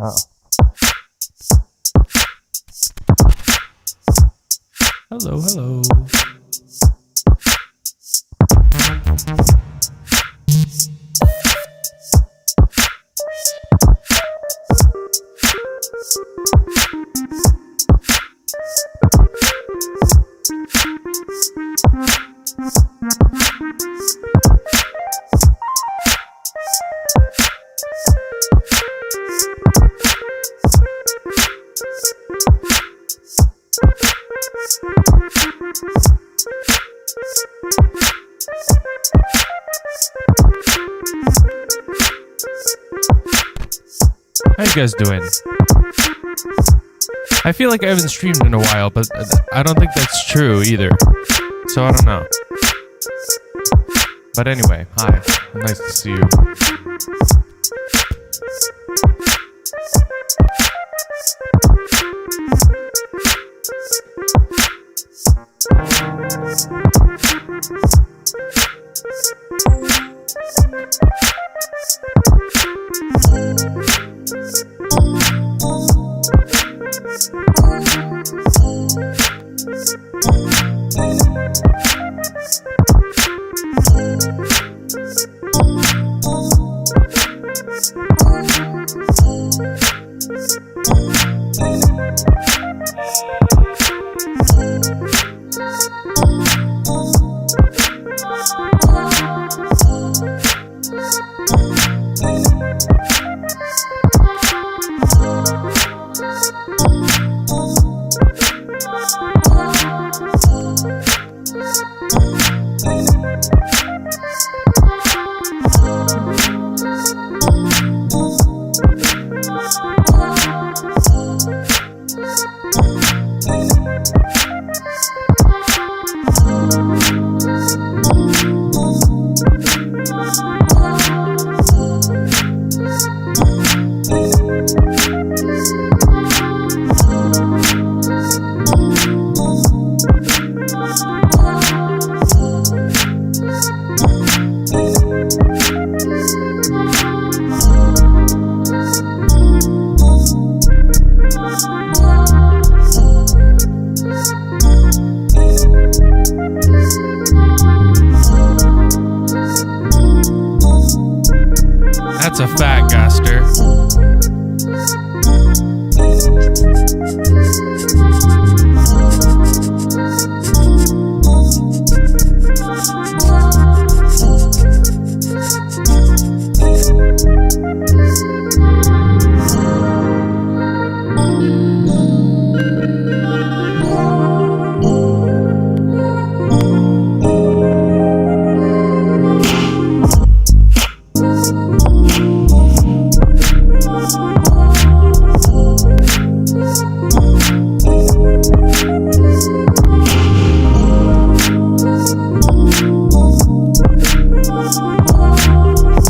Oh. Hello, hello. How you guys doing? I feel like I haven't streamed in a while, but I don't think that's true either. So I don't know. But anyway, hi. Nice to see you. That's a fat gaster.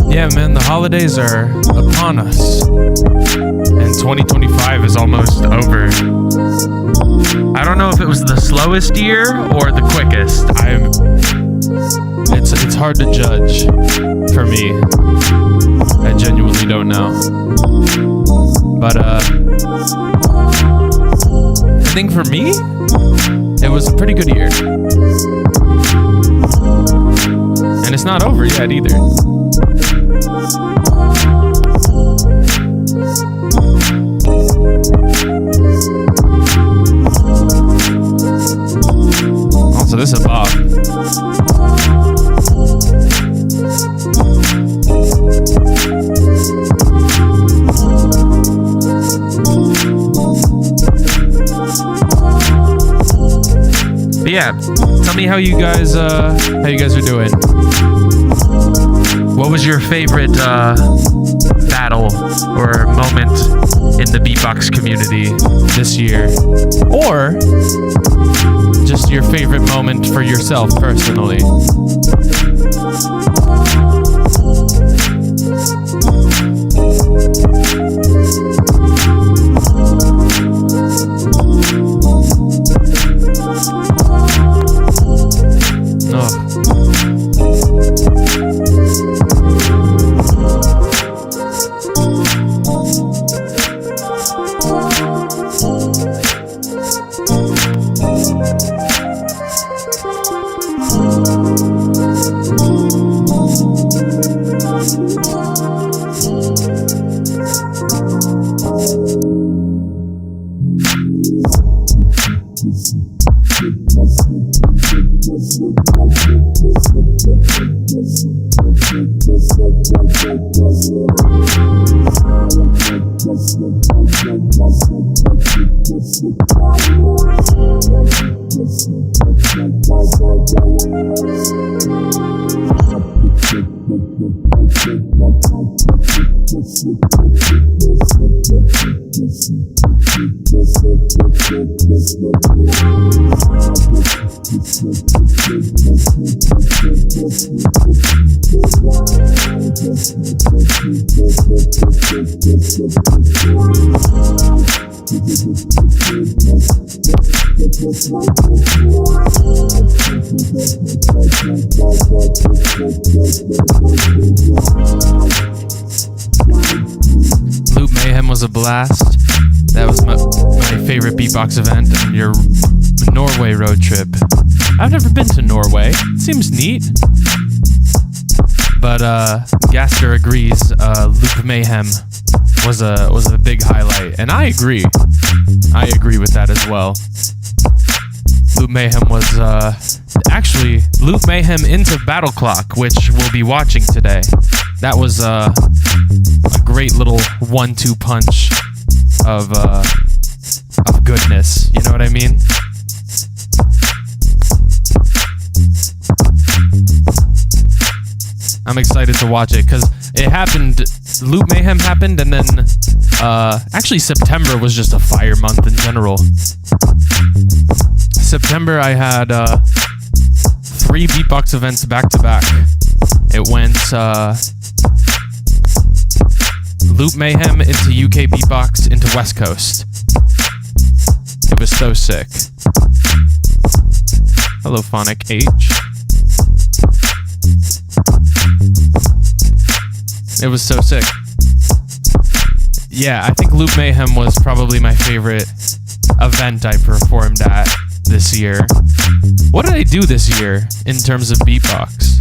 Yeah, man, the holidays are upon us, and 2025 is almost over. I don't know if it was the slowest year or the quickest. It's hard to judge for me. I genuinely don't know. But I think for me, it was a pretty good year. And it's not over yet either. Also, this is Bob. But yeah, tell me how you guys are doing. What was your favorite battle or moment in the Beatbox community this year? Or just your favorite moment for yourself personally? Loop Mayhem was a blast. That was my favorite beatbox event on your Norway road trip. I've never been to Norway. It seems neat. But Gaster agrees. Loop Mayhem was a big highlight, and I agree. I agree with that as well. Loop Mayhem was actually Loop Mayhem into Battle Clock, which we'll be watching today. That was a great little 1-2 punch of goodness. You know what I mean? I'm excited to watch it because it happened. Loop Mayhem happened, and then actually September was just a fire month in general. September I had 3 beatbox events back to back. It went Loop Mayhem into UK Beatbox into West Coast. It was so sick. Hello, Phonic H. It was so sick. Yeah, I think Loop Mayhem was probably my favorite event I performed at this year. What did I do this year in terms of beatbox?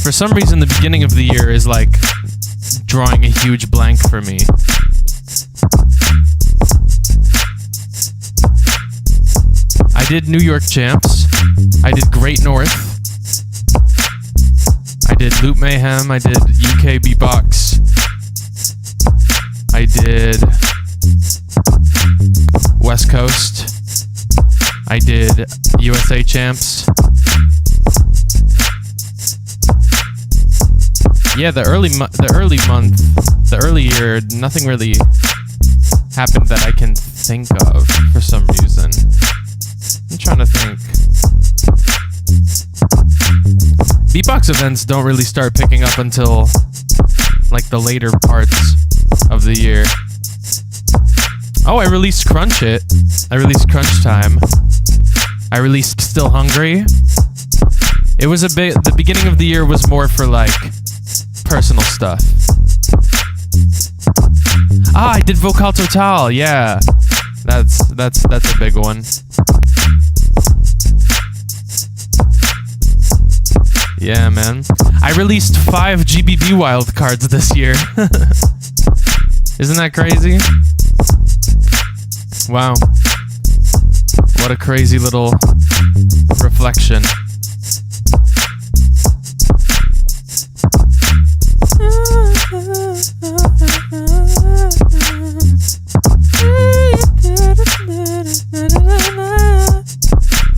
For some reason, the beginning of the year is like drawing a huge blank for me. I did New York Champs. I did Great North. I did Loop Mayhem. I did UK Beatbox. I did West Coast. I did USA Champs. Yeah, the early year, nothing really happened that I can think of for some reason. I'm trying to think. Beatbox events don't really start picking up until like the later parts of the year. Oh, I released Crunch It. I released Crunch Time. I released Still Hungry. It was a bit, the beginning of the year was more for like personal stuff. Ah, I did Vocal Total. Yeah, that's a big one. Yeah, man. I released 5 GBB wildcards this year. Isn't that crazy? Wow. What a crazy little reflection.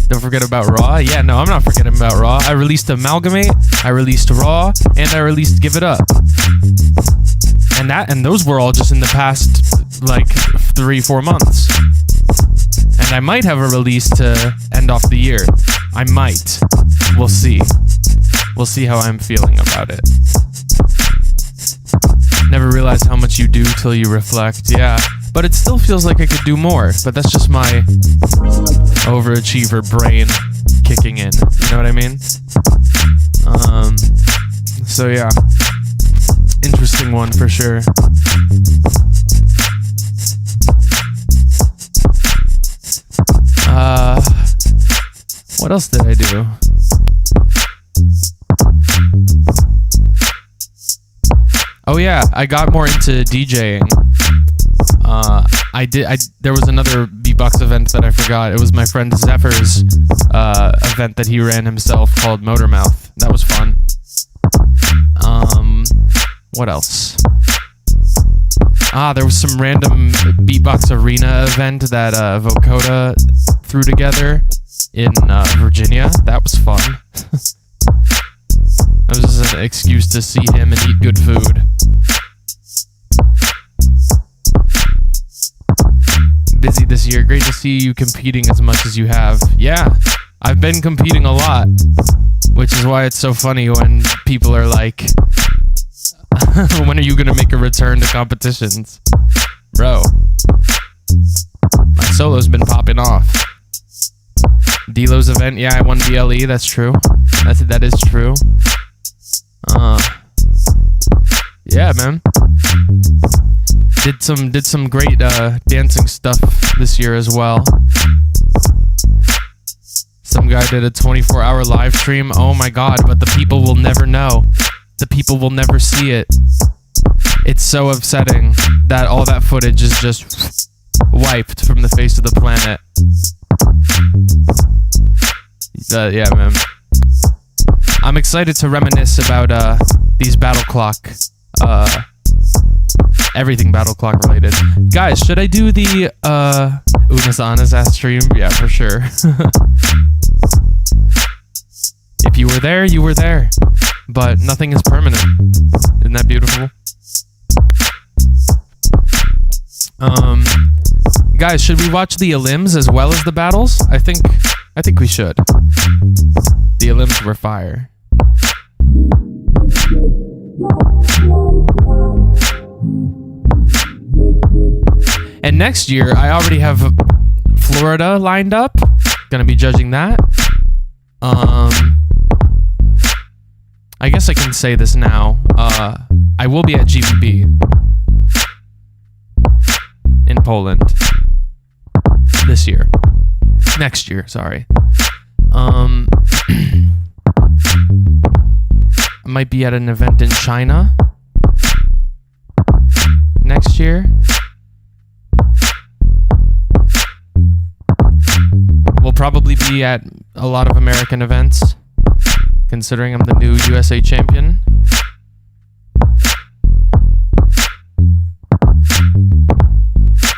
Don't forget about Raw. Yeah, no, I'm not forgetting about Raw. I released Amalgamate, I released Raw, and I released Give It Up. And those were all just in the past like 3-4 months. And I might have a release to end off the year. I might. We'll see. We'll see how I'm feeling about it. Never realize how much you do till you reflect. Yeah, but it still feels like I could do more. But that's just my overachiever brain kicking in. You know what I mean? So yeah, interesting one for sure. What else did I do? Oh yeah, I got more into DJing. There was another beatbox event that I forgot. It was my friend Zephyr's event that he ran himself called Motormouth. That was fun. What else? There was some random Beatbox Arena event that Vocoda threw together in Virginia. That was fun. That was just an excuse to see him and eat good food. Busy this year. Great to see you competing as much as you have. Yeah, I've been competing a lot, which is why it's so funny when people are like, when are you going to make a return to competitions? Bro, my solo's been popping off. D-Lo's event, yeah, I won BLE, that's true. That is true. Yeah, man. Did some great dancing stuff this year as well. Some guy did a 24-hour live stream. Oh my god, but the people will never know. The people will never see it. It's so upsetting that all that footage is just wiped from the face of the planet. Yeah, man. I'm excited to reminisce about these battle clock, everything battle clock related. Guys, should I do the Unas Anas ass stream? Yeah, for sure. If you were there, you were there. But nothing is permanent. Isn't that beautiful? Guys, should we watch the elims as well as the battles? I think we should. The elims were fire. And next year, I already have Florida lined up. Gonna be judging that. I guess I can say this now. I will be at GBB in Poland this year. Next year, sorry. I might be at an event in China next year. We'll probably be at a lot of American events, considering I'm the new USA champion.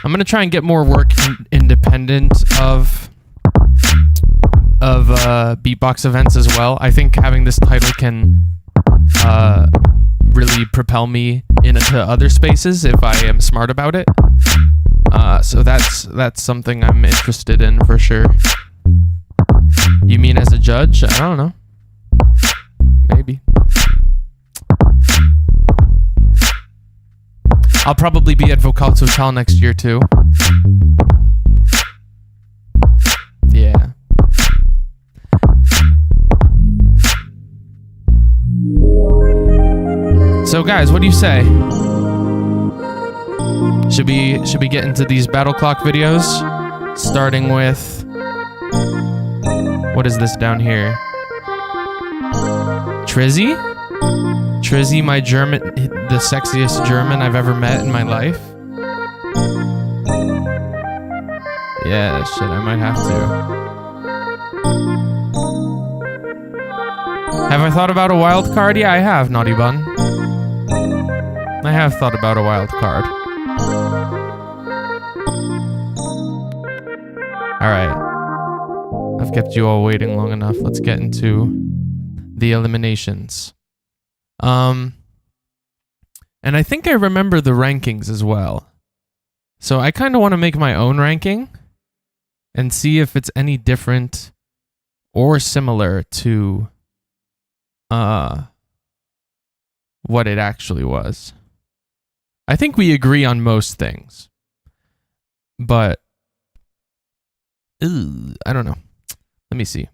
I'm gonna try and get more work independent of beatbox events as well. I think having this title can really propel me into other spaces if I am smart about it. So that's something I'm interested in for sure. You mean as a judge? I don't know. Maybe. I'll probably be at Vocal Total next year too. Yeah. So guys, what do you say? Should we get into these battle clock videos? Starting with, what is this down here? Trizy? Trizy, my German, the sexiest German I've ever met in my life. Yeah, shit, I might have to. Have I thought about a wild card? Yeah, I have, Naughty Bun. I have thought about a wild card. Alright. I've kept you all waiting long enough. Let's get into the eliminations. And I think I remember the rankings as well. So I kind of want to make my own ranking and see if it's any different or similar to what it actually was. I think we agree on most things. But I don't know. Let me see.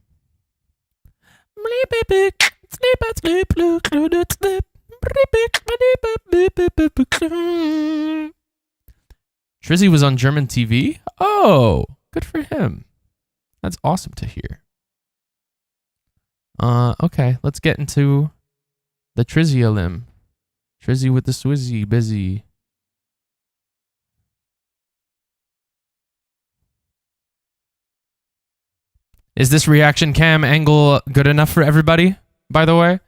Trizy was on German TV? Oh, good for him. That's awesome to hear. Okay, let's get into the Trizy elim. Trizy with the Swizzy, busy. Is this reaction cam angle good enough for everybody, by the way?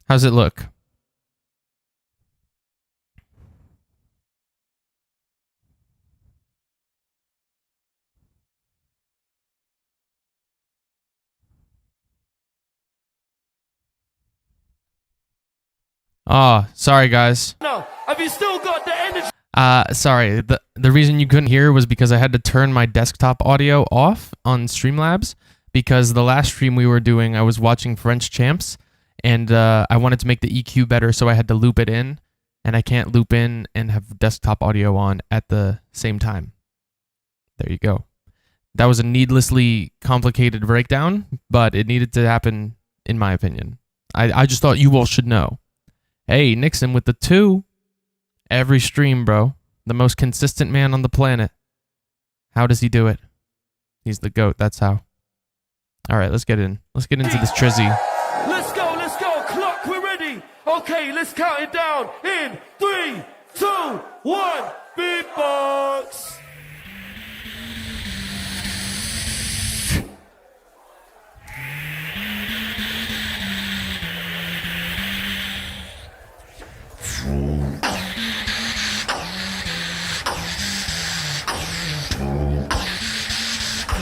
How's it look? Oh, sorry guys. No, have you still got the energy? Sorry. The reason you couldn't hear was because I had to turn my desktop audio off on Streamlabs because the last stream we were doing, I was watching French Champs, and I wanted to make the EQ better, so I had to loop it in, and I can't loop in and have desktop audio on at the same time. There you go. That was a needlessly complicated breakdown, but it needed to happen, in my opinion. I just thought you all should know. Hey, Nixon with the 2. Every stream, bro. The most consistent man on the planet. How does he do it? He's the GOAT, that's how. All right, let's get in. Let's get into this Trizy. Let's go. Clock, we're ready. Okay, let's count it down. In 3, 2, 1. Beatbox.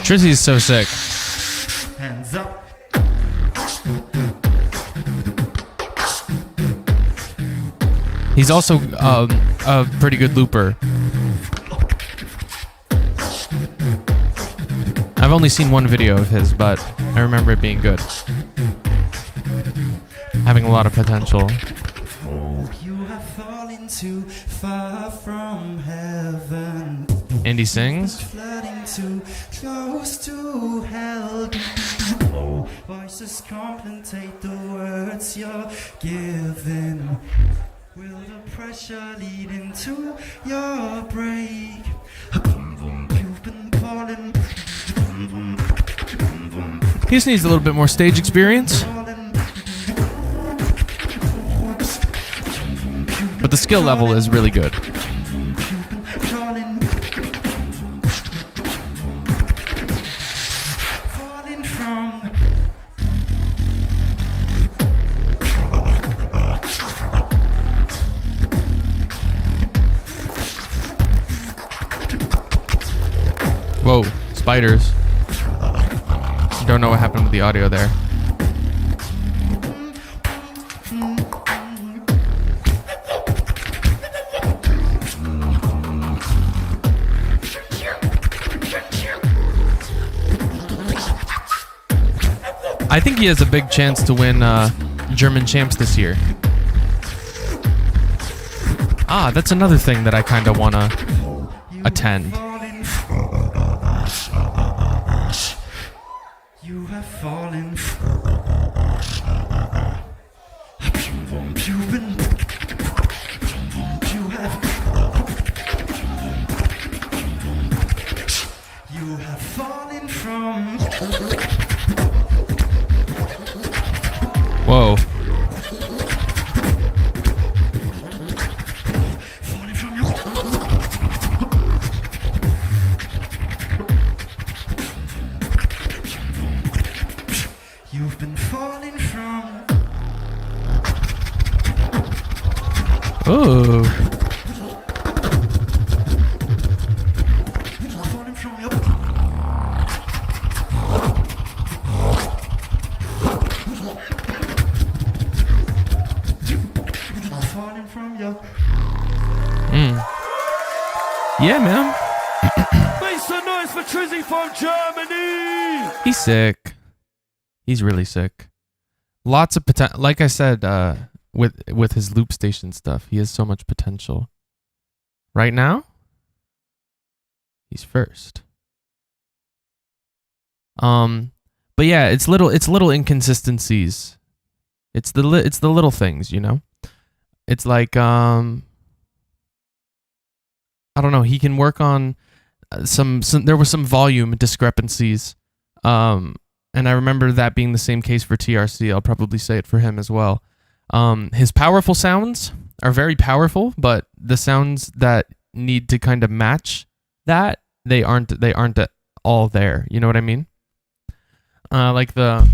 Trizy is so sick. Hands up. He's also a pretty good looper. I've only seen one video of his, but I remember it being good. Having a lot of potential. You have fallen too far from heaven. And he sings. Flooding too close to hell. Voices contemplate the words you're giving. Will the pressure lead into your break? You've been falling. He just needs a little bit more stage experience. But the skill level is really good. Whoa, spiders. Don't know what happened with the audio there. I think he has a big chance to win German champs this year. Ah, that's another thing that I kind of want to attend. You have fallen. You have fallen from. Whoa. Falling from your. You've been falling from. Ooh. Falling from your. Falling from your. Yeah, man. Make some noise for Trizy from Germany. He's sick. He's really sick. Lots of potential. Like I said, with his loop station stuff, he has so much potential. Right now, he's first. But yeah, it's little inconsistencies. It's the little things, you know. It's like I don't know. He can work on some. There were some volume discrepancies. And I remember that being the same case for TRC. I'll probably say it for him as well. His powerful sounds are very powerful, but the sounds that need to kind of match that, they aren't all there. You know what I mean? Like the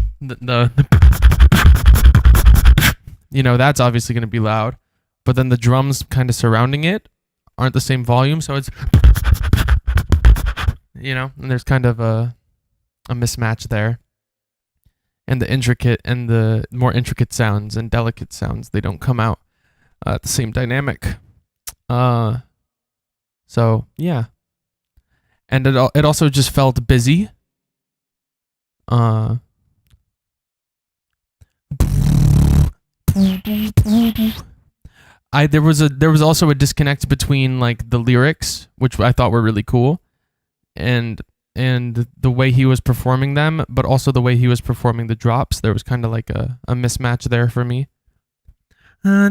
you know, that's obviously going to be loud, but then the drums kind of surrounding it aren't the same volume, so it's, you know, and there's kind of a mismatch there. And the intricate and the more intricate sounds and delicate sounds, they don't come out The same dynamic. So yeah, and it also just felt busy. There was also a disconnect between like the lyrics, which I thought were really cool, and the way he was performing them, but also the way he was performing the drops. There was kind of like a mismatch there for me. You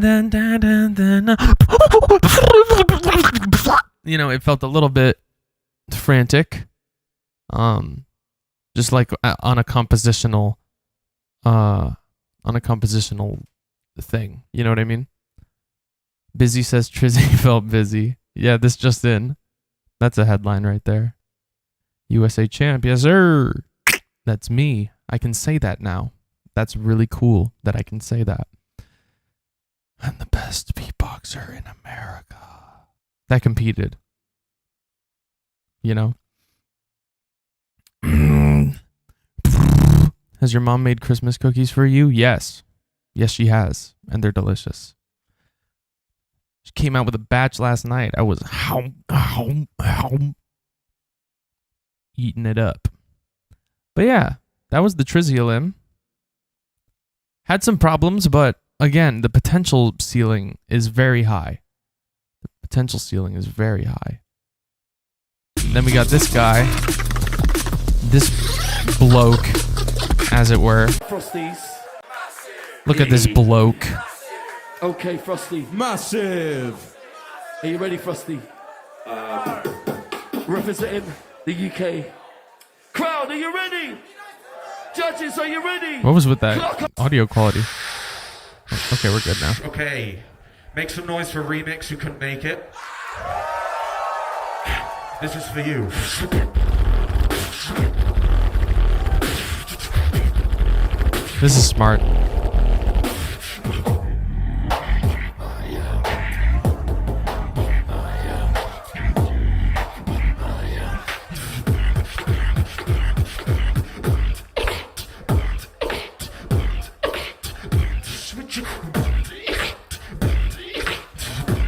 know, it felt a little bit frantic, just like on a compositional thing. You know what I mean? Busy says Trizy felt busy. Yeah, this just in. That's a headline right there. USA champ, yes sir. That's me. I can say that now. That's really cool that I can say that. I'm the best beatboxer in America. That competed. You know? Has your mom made Christmas cookies for you? Yes. Yes, she has. And they're delicious. She came out with a batch last night. I was eating it up. But yeah, that was the Trizy elim. Had some problems, but again, the potential ceiling is very high. The potential ceiling is very high. And then we got this guy. This bloke, as it were. Frosties. Look at this bloke. Okay, Frosty. Massive. Are you ready, Frosty? Representing the UK. Crowd, are you ready? Judges, are you ready? What was with that audio quality? Okay, we're good now. Okay, make some noise for Remix who couldn't make it. This is for you. This is smart.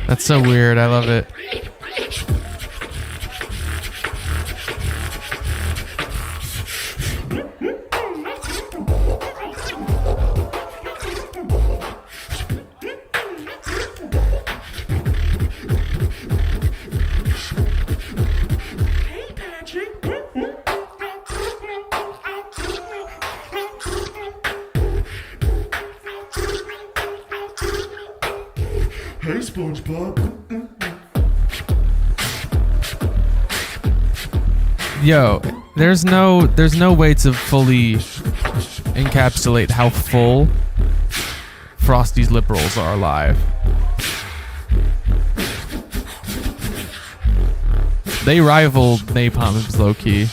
That's so weird. I love it. Hey, SpongeBob. Yo, there's no way to fully encapsulate how full Frosty's lip rolls are live. They rival Napalm's low key.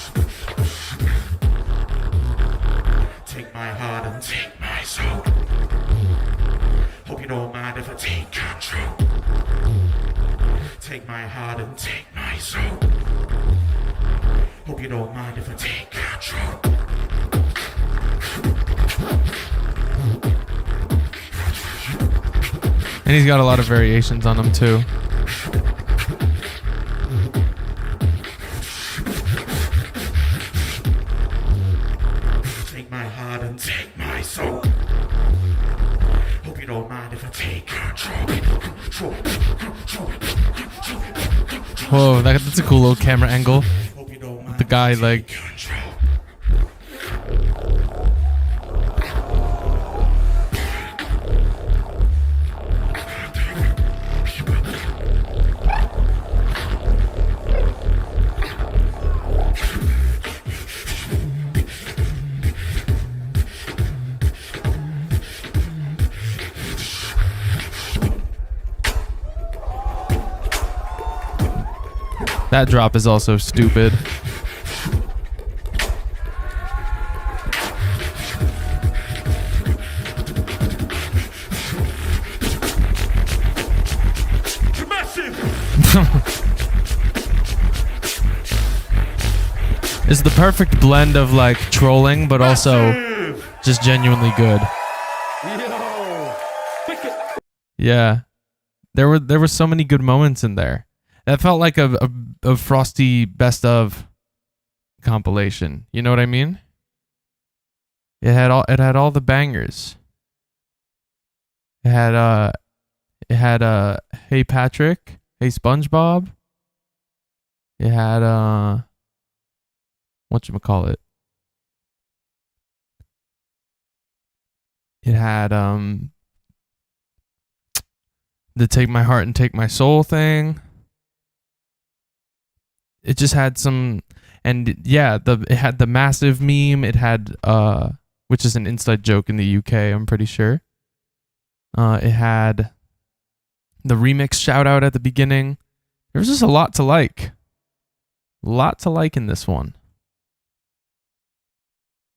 Take my heart and take my soul. Hope you don't mind if I take control. Take my heart and take my soul. Hope you don't mind if I take control. And he's got a lot of variations on them too. Take my heart and take my soul. Hope you don't mind if I take control. Whoa, that's a cool little camera angle. Hope you don't mind The guy like that drop is also stupid. It's the perfect blend of like trolling, but also just genuinely good. Yo. Yeah. There were so many good moments in there. That felt like a Frosty best of compilation. You know what I mean? It had all the bangers. It had Hey Patrick, Hey SpongeBob. It had whatchamacallit. It had the Take My Heart and Take My Soul thing. It just had some, and yeah, it had the massive meme. It had which is an inside joke in the UK, I'm pretty sure. It had the remix shout out at the beginning. There was just a lot to like. A lot to like in this one.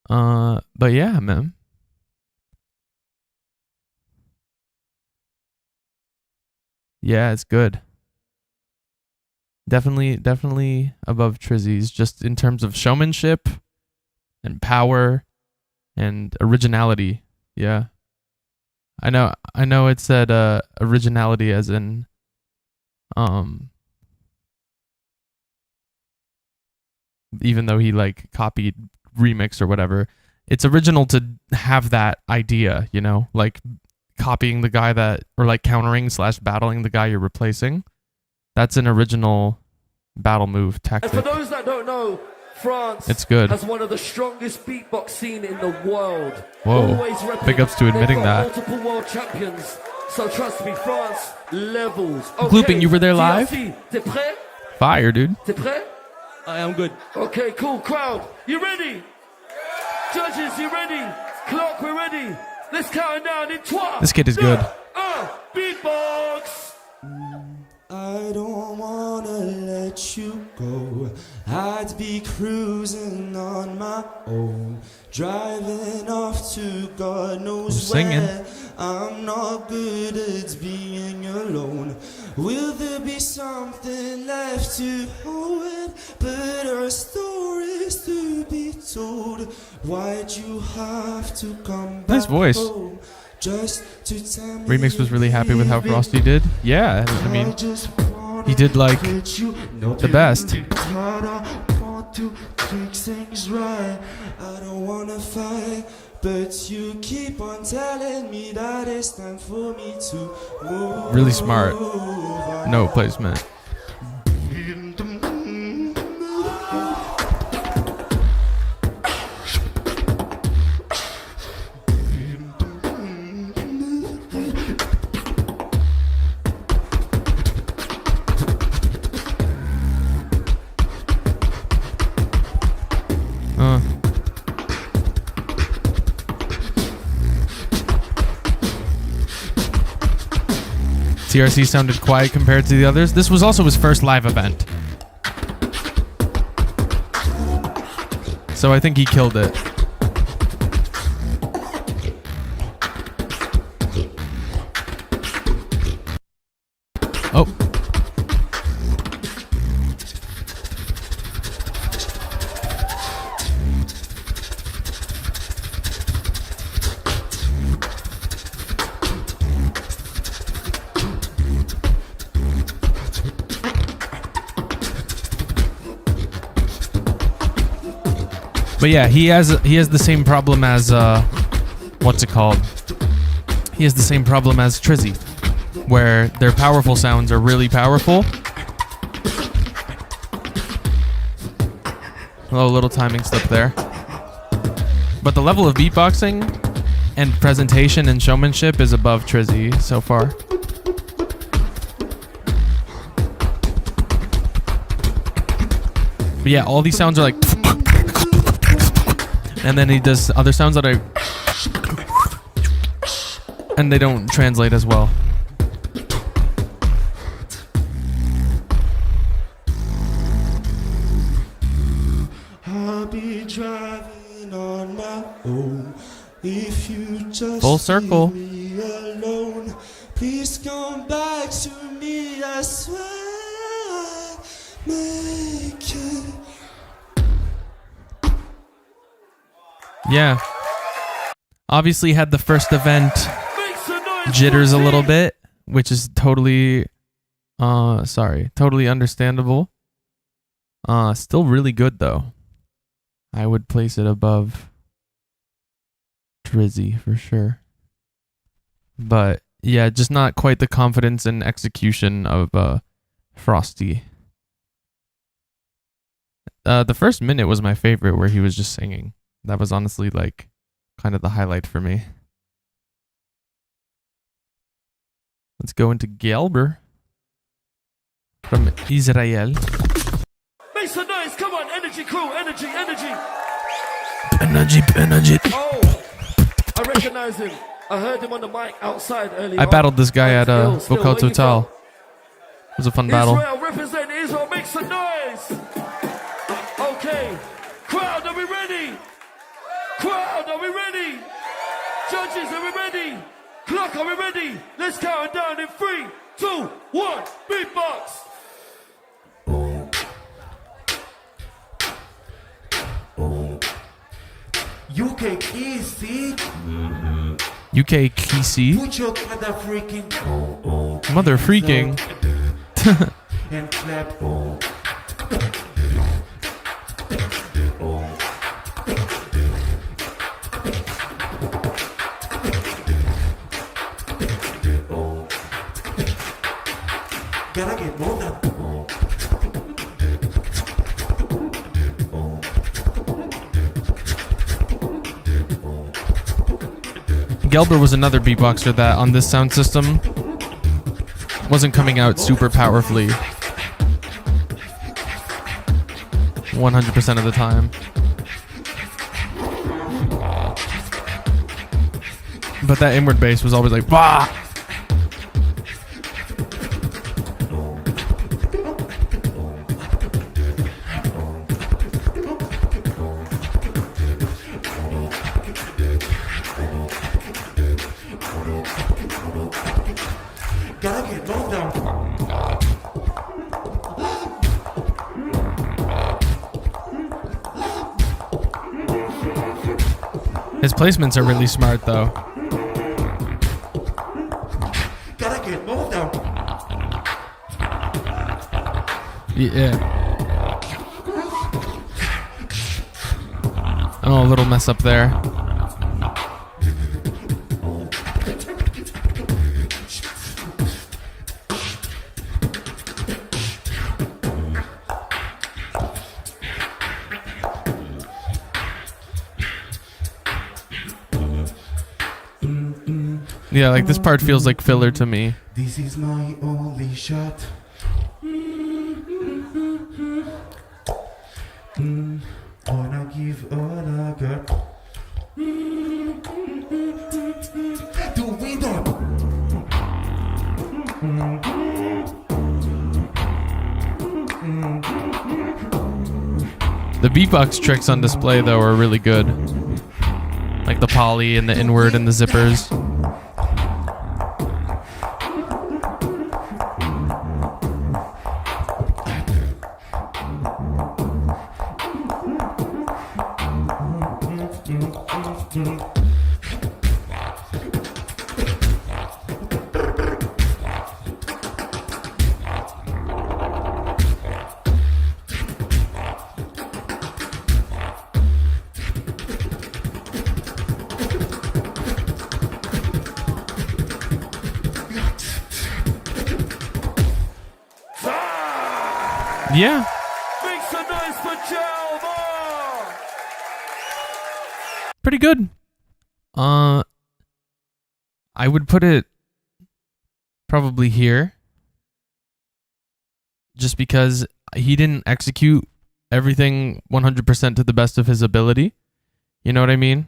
But yeah, man. Yeah, it's good. Definitely above Trizy's, just in terms of showmanship and power and originality. Yeah. I know it said originality as in even though he like copied remix or whatever, it's original to have that idea, you know, like copying the guy that, or like countering / battling the guy you're replacing. That's an original battle move tactic. And for those that don't know, France it's good. has one of the strongest beatbox scene in the world. Whoa, big ups to admitting that. Multiple world champions, so trust me, France levels. Okay. Glooping, you were there live? TRC, t'es prêt? Fire, dude. T'es prêt? I am good. Okay, cool. Crowd, you ready? Judges, you ready? Clock, we're ready. Let's count it down in 12. This kid is good. Beatbox. I don't wanna let you go. I'd be cruising on my own, driving off to God knows singing. where. I'm not good at being alone. Will there be something left to hold? But our stories to be told. Why'd you have to come back Nice voice. home? Just to tell me Remix was really happy with how Frosty did. Yeah, I mean, he did like the best. I don't wanna fight, but you keep on telling me that it's time for me to move. Really smart. No placement. TRC sounded quiet compared to the others. This was also his first live event. So I think he killed it. Oh. But yeah, he has the same problem as what's it called? He has the same problem as Trizy, where their powerful sounds are really powerful. Oh, little timing slip there. But the level of beatboxing and presentation and showmanship is above Trizy so far. But yeah, all these sounds are like, and then he does other sounds that are, and they don't translate as well. I'll be driving on my own. If you just Full circle. leave me alone, please come back to me. I swear, make it. Yeah. Obviously had the first event jitters a little bit, which is totally totally understandable. Still really good though. I would place it above Trizy for sure. But yeah, just not quite the confidence and execution of Frosty. The first minute was my favorite, where he was just singing. That was honestly like kind of the highlight for me. Let's go into Gelber from Israel. Make some noise, come on, energy crew, energy. Energy. Oh, I recognize him. I heard him on the mic outside earlier. I battled this guy at Still, Vocal where you Total. from? It was a fun battle. Israel, represent Israel, make some noise. Okay, crowd, are we ready? Crowd, are we ready? Judges, are we ready? Clock, are we ready? Let's count it down in 3, 2, 1, beatbox. UK easy. UK Kisi. Put your mother freaking Mother freaking. and clap. Gotta get more than. Gelber was another beatboxer that on this sound system wasn't coming out super powerfully 100% of the time. But that inward bass was always like, bah! Gotta get more than. His placements are really smart though. Gotta get more than. Yeah. Oh, a little mess up there. Yeah, like this part feels like filler to me. This is my only shot. Wanna give all I got. Do we that? The beatbox tricks on display though are really good. Like the poly and the inward and the zippers. Yeah. Make some noise for Gelber. Pretty good. I would put it probably here. Just because he didn't execute everything 100% to the best of his ability. You know what I mean?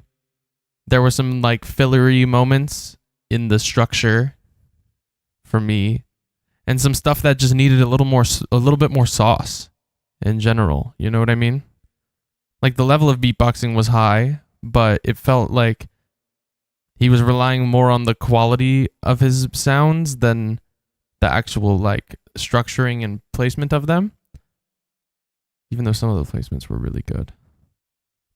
There were some like fillery moments in the structure for me. And some stuff that just needed a little bit more sauce in general. You know what I mean? Like the level of beatboxing was high, but it felt like he was relying more on the quality of his sounds than the actual like structuring and placement of them. Even though some of the placements were really good.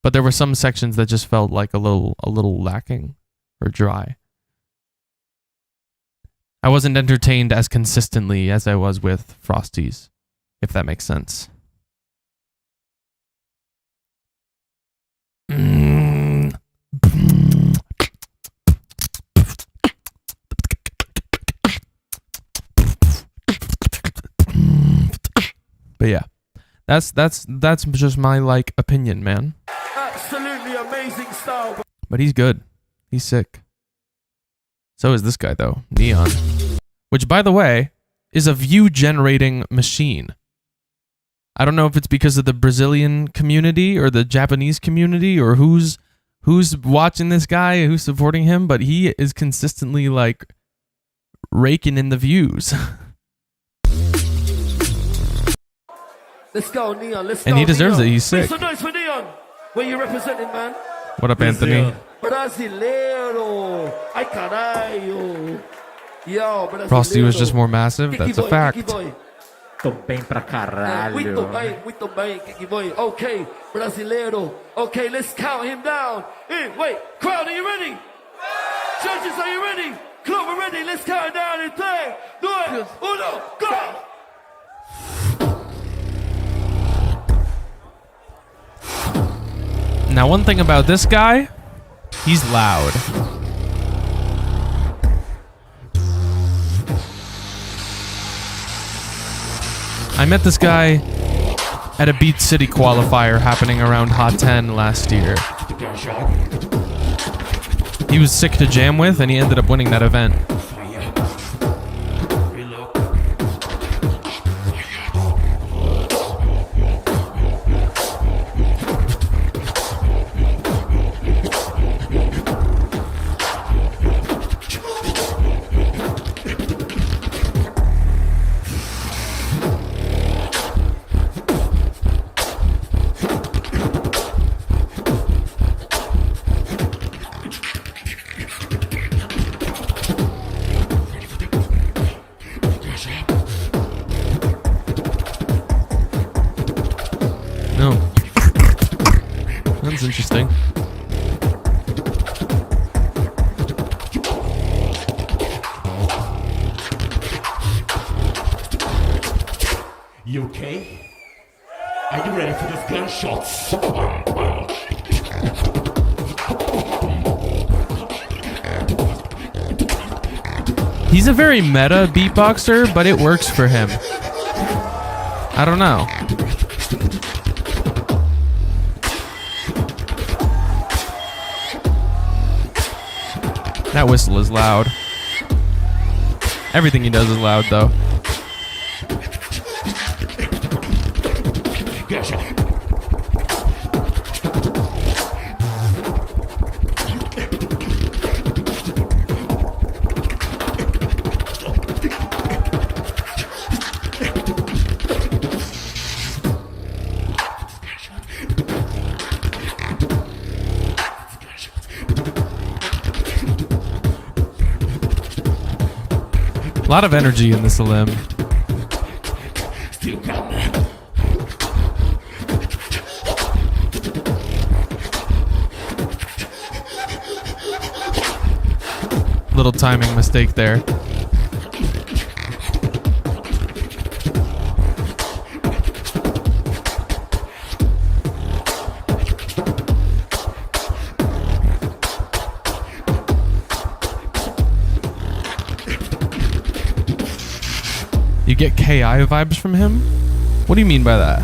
But there were some sections that just felt like a little lacking or dry. I wasn't entertained as consistently as I was with Frosty's, if that makes sense. But yeah, that's just my like opinion, man. Absolutely amazing style. But he's good. He's sick. So is this guy though, Neon. Which, by the way, is a view-generating machine. I don't know if it's because of the Brazilian community or the Japanese community or who's watching this guy, who's supporting him, but he is consistently like raking in the views. Let's go, Neon. Let's go. And he deserves Neon. it. He's sick. Make some noise for Neon. Where you representing, man? What up, Anthony? Brasileiro. Ay, caralho. Yo, brasileiro. Frosty was just more massive. Kiki That's a boy, fact. Kiki boy. Tô bem pra caralho. Muito bem, Kiki boy. Okay, brasileiro. Okay, let's count him down. Wait, crowd, are you ready? Judges, are you ready? Club, we're ready. Let's count it down in 3, 2, 1, go! Now, one thing about this guy, he's loud. I met this guy at a Beat City qualifier happening around Hot 10 last year. He was sick to jam with, and he ended up winning that event. No. That's interesting. You okay? Are you ready for those gunshots? He's a very meta beatboxer, but it works for him. I don't know. That whistle is loud. Everything he does is loud, though. A lot of energy in this elim. Still coming. Little timing mistake there. You get KI vibes from him? What do you mean by that?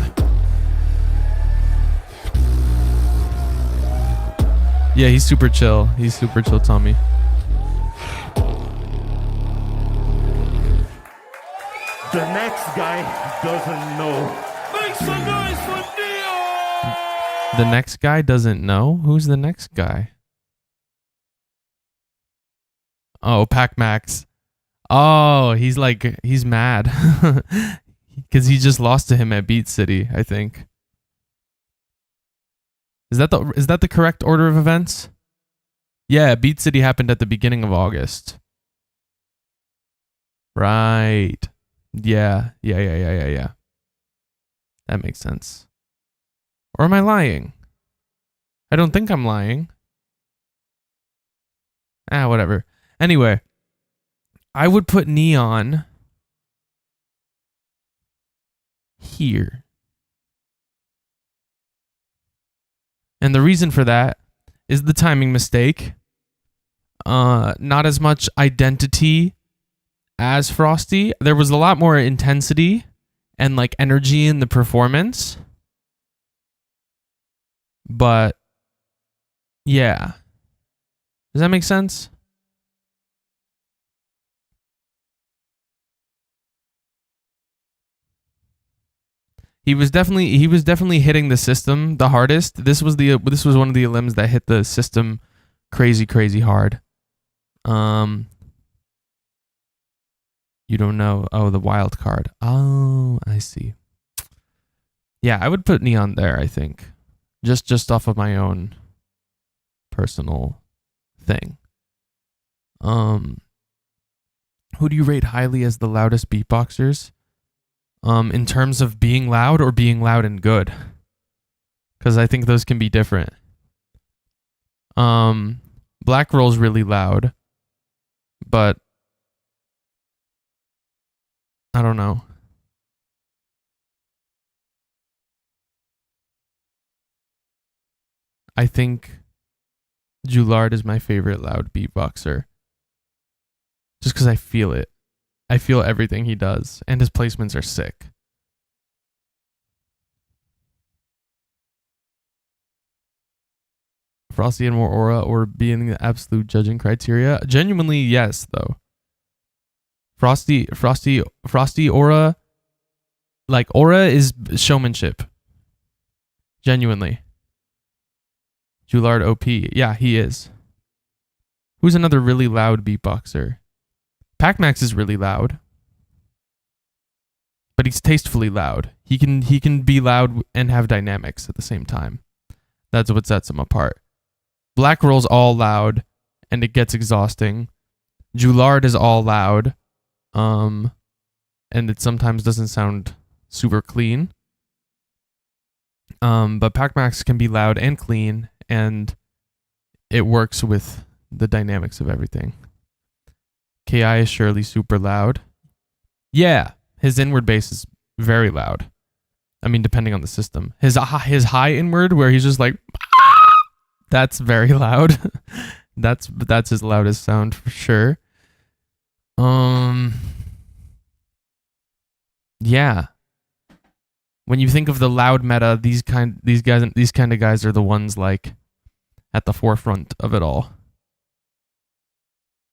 Yeah, he's super chill. He's super chill, Tommy. The next guy doesn't know. Make some noise for Neon! The next guy doesn't know? Who's the next guy? Oh, Pac-Max. Oh, he's mad. Because he just lost to him at Beat City, I think. Is that the correct order of events? Yeah, Beat City happened at the beginning of August. Right. Yeah. That makes sense. Or am I lying? I don't think I'm lying. Whatever. Anyway, I would put Neon here. And the reason for that is the timing mistake. Not as much identity as Frosty. There was a lot more intensity and like energy in the performance. But yeah. Does that make sense? He was definitely hitting the system the hardest. This was one of the elims that hit the system crazy hard. You don't know. Oh, the wild card. Oh, I see. Yeah, I would put Neon there, I think. Just off of my own personal thing. Who do you rate highly as the loudest beatboxers? In terms of being loud or being loud and good? Because I think those can be different. Black Roll's really loud, but I don't know. I think Gelber is my favorite loud beatboxer. Just because I feel it. I feel everything he does, and his placements are sick. Frosty and more aura or being the absolute judging criteria? Genuinely, yes, though. Frosty aura, like aura is showmanship. Genuinely. Gelber OP. Yeah, he is. Who's another really loud beatboxer? Pac-Max is really loud. But he's tastefully loud. He can be loud and have dynamics at the same time. That's what sets him apart. Black Roll's all loud and it gets exhausting. Gelber is all loud. And it sometimes doesn't sound super clean. But Pac-Max can be loud and clean, and it works with the dynamics of everything. KI is surely super loud. Yeah, his inward bass is very loud. I mean, depending on the system. His high inward, where he's just like, that's very loud. That's his loudest sound for sure. Yeah. When you think of the loud meta, these kind of guys are the ones like at the forefront of it all.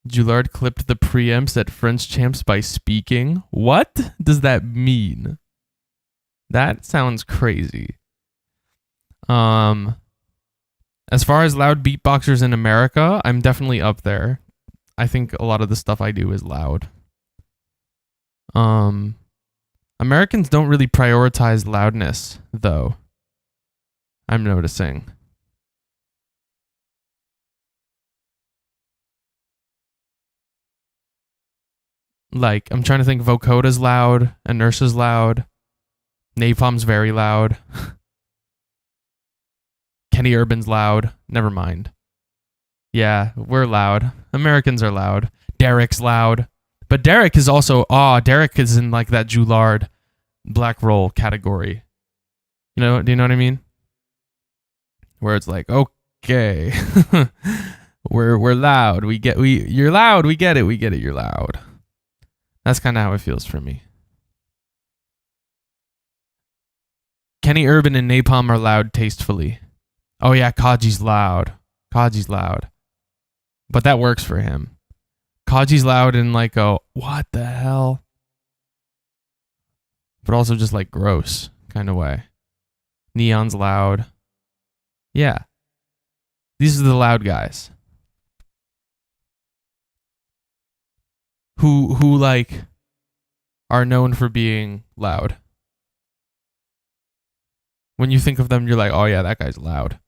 Gelber clipped the preamps at French Champs by speaking. What does that mean? That sounds crazy. As far as loud beatboxers in America, I'm definitely up there. I think a lot of the stuff I do is loud. Americans don't really prioritize loudness, though. I'm noticing. Like, I'm trying to think. Vocoda's loud. Inertia's loud. Napalm's very loud. Kenny Urban's loud. Never mind. Yeah, we're loud. Americans are loud. Derek's loud. But Derek is also... Derek is in like that Gelber Black Roll category. Do you know what I mean? Where it's like, okay. we're loud. You're loud. We get it. You're loud. That's kind of how it feels for me. Kenny Urban and Napalm are loud tastefully. Oh yeah, Kaji's loud. But that works for him. Kaji's loud in like a, what the hell? But also just like gross kind of way. Neon's loud. Yeah. These are the loud guys. Who like are known for being loud. When you think of them, you're like, oh yeah, that guy's loud.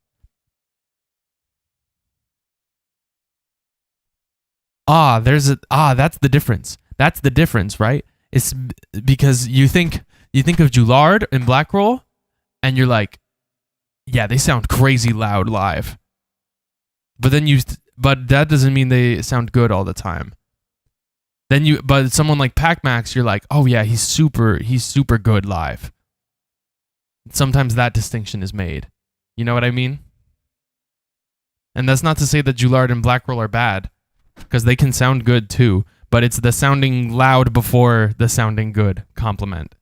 That's the difference. That's the difference, right? It's because you think of Gelber and Black Roll, and you're like, yeah, they sound crazy loud live. But that doesn't mean they sound good all the time. But someone like Pac-Max, you're like, oh yeah, he's super good live. Sometimes that distinction is made. You know what I mean? And that's not to say that Gelber and Blackroll are bad, because they can sound good too, but it's the sounding loud before the sounding good compliment.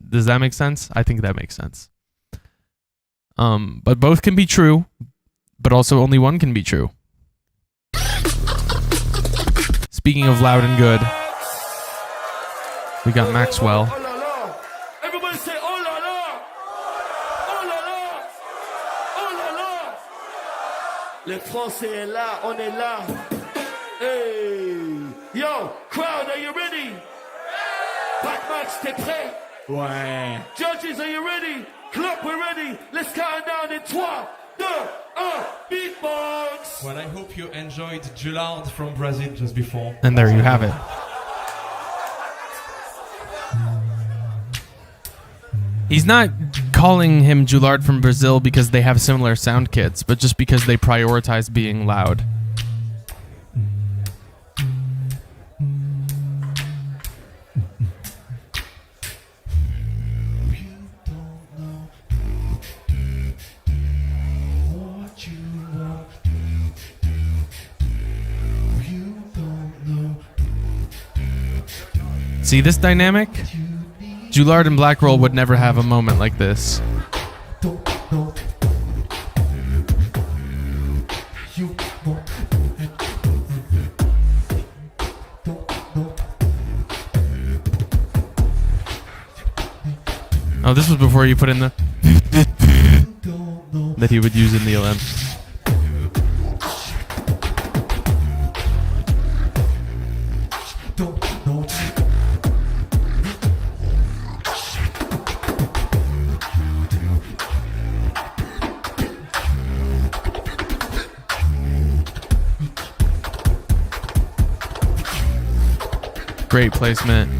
Does that make sense? I think that makes sense. But both can be true, but also only one can be true. Speaking of loud and good, we got Maxwell. Oh la la. Everybody say oh la la. Oh la la. Oh la la. Les Français est là, on est là. Hey. Yo, crowd, are you ready? Pac-Max, t'es prêt? Ouais. Judges, are you ready? Clock, we're ready. Let's count down in 3, 2, 1. Beatbox. Well, I hope you enjoyed Gelber from Brazil just before. And there you have it. He's not calling him Gelber from Brazil because they have similar sound kits, but just because they prioritize being loud. See this dynamic? Gelber and Blackroll would never have a moment like this. Oh, this was before you put in the that he would use in the Olympics. Great placement.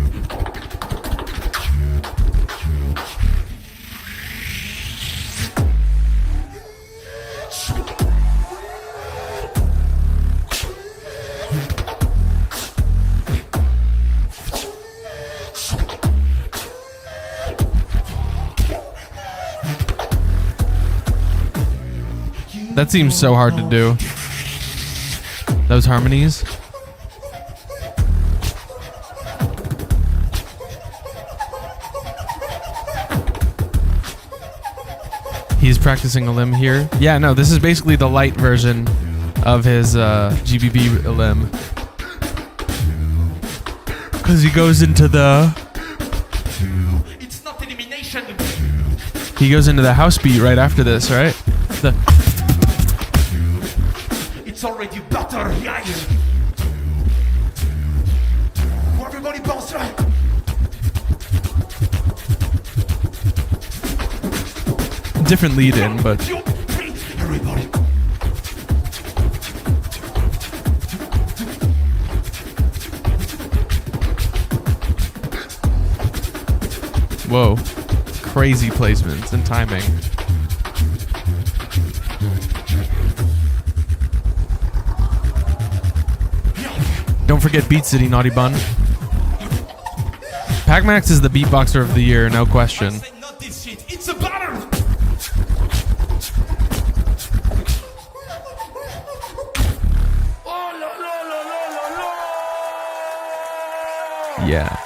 That seems so hard to do. Those harmonies. He's practicing a limb here. Yeah, no, this is basically the light version of his GBB limb. Because he goes into the... It's not elimination. He goes into the house beat right after this, right? The... It's already butter. Yeah. Everybody bounce right. Different lead in, but... Everybody. Whoa. Crazy placements and timing. Don't forget Beat City, Naughty Bun. Pac-Max is the beatboxer of the year, no question. Not this shit. It's a battle. Yeah.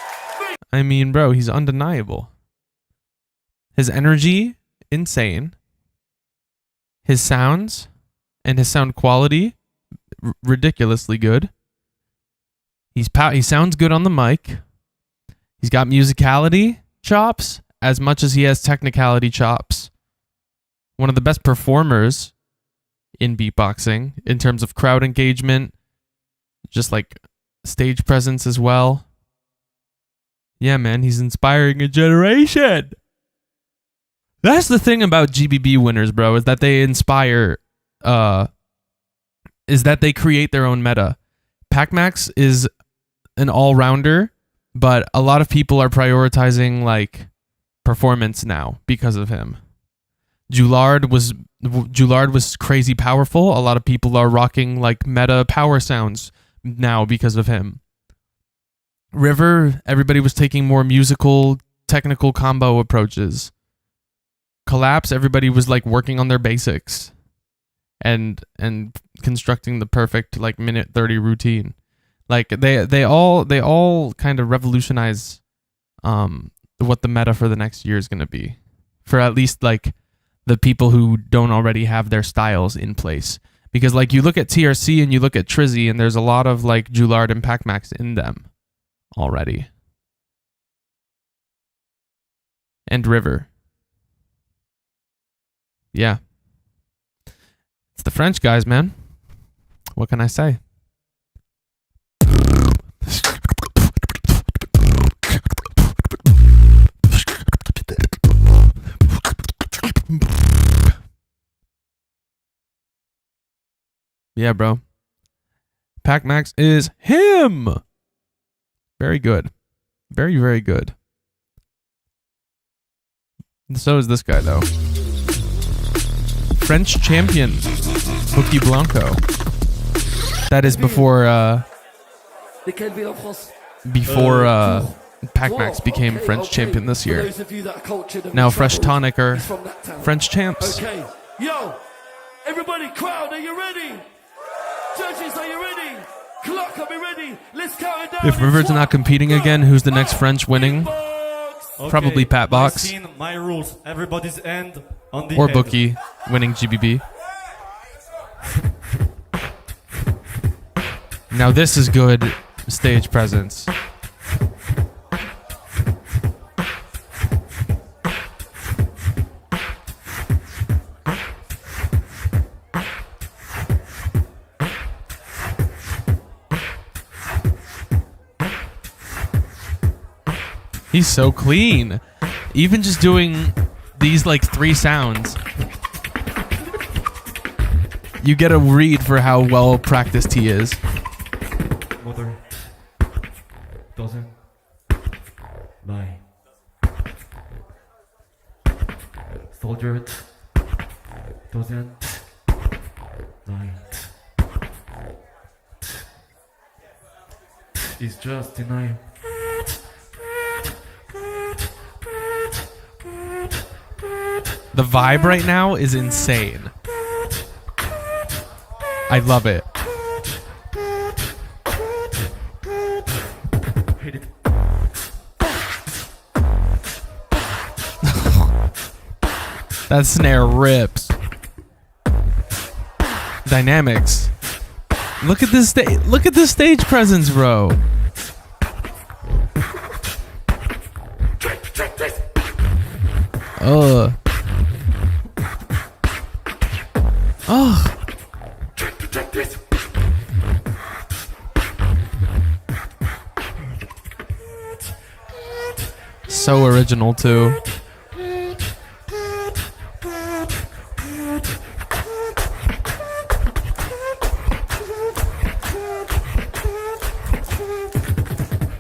I mean, bro, he's undeniable. His energy, insane. His sounds and his sound quality, ridiculously good. He sounds good on the mic. He's got musicality chops as much as he has technicality chops. One of the best performers in beatboxing in terms of crowd engagement, just like stage presence as well. Yeah, man, he's inspiring a generation. That's the thing about GBB winners, bro, is that they inspire, is that they create their own meta. Pac-Max is an all-rounder, but a lot of people are prioritizing like performance now because of him. Gelber was crazy powerful. A lot of people are rocking like meta power sounds now because of him. River, everybody was taking more musical, technical combo approaches. Collapse, everybody was like working on their basics and constructing the perfect like minute 30 routine. Like they all kind of revolutionize what the meta for the next year is going to be, for at least like the people who don't already have their styles in place. Because like you look at TRC and you look at Trizy, and there's a lot of like Gelber and Pac-Max in them already. And River. Yeah. It's the French guys, man. What can I say? Yeah, bro. Pac-Max is him. Very good. Very, very good. And so is this guy, though. French champion, Bookie Blanco. That is before Pac-Max became French champion this year. Now Fresh Tonic are French champs. Okay, yo, everybody, crowd, are you ready? Judges, are you ready? Clock, are we ready? Let's count it down. If River's not competing again, who's the next French winning? Okay, Probably Beatbox. My scene, my rules. Everybody's end on the Or head. Bookie winning GBB. Now this is good stage presence. He's so clean. Even just doing these like 3 sounds, you get a read for how well practiced he is. Mother doesn't lie. Soldier doesn't lie. It's just denial. The vibe right now is insane. I love it. Hit it. That snare rips. Dynamics. Look at this look at this stage presence, bro. Oh. So original too.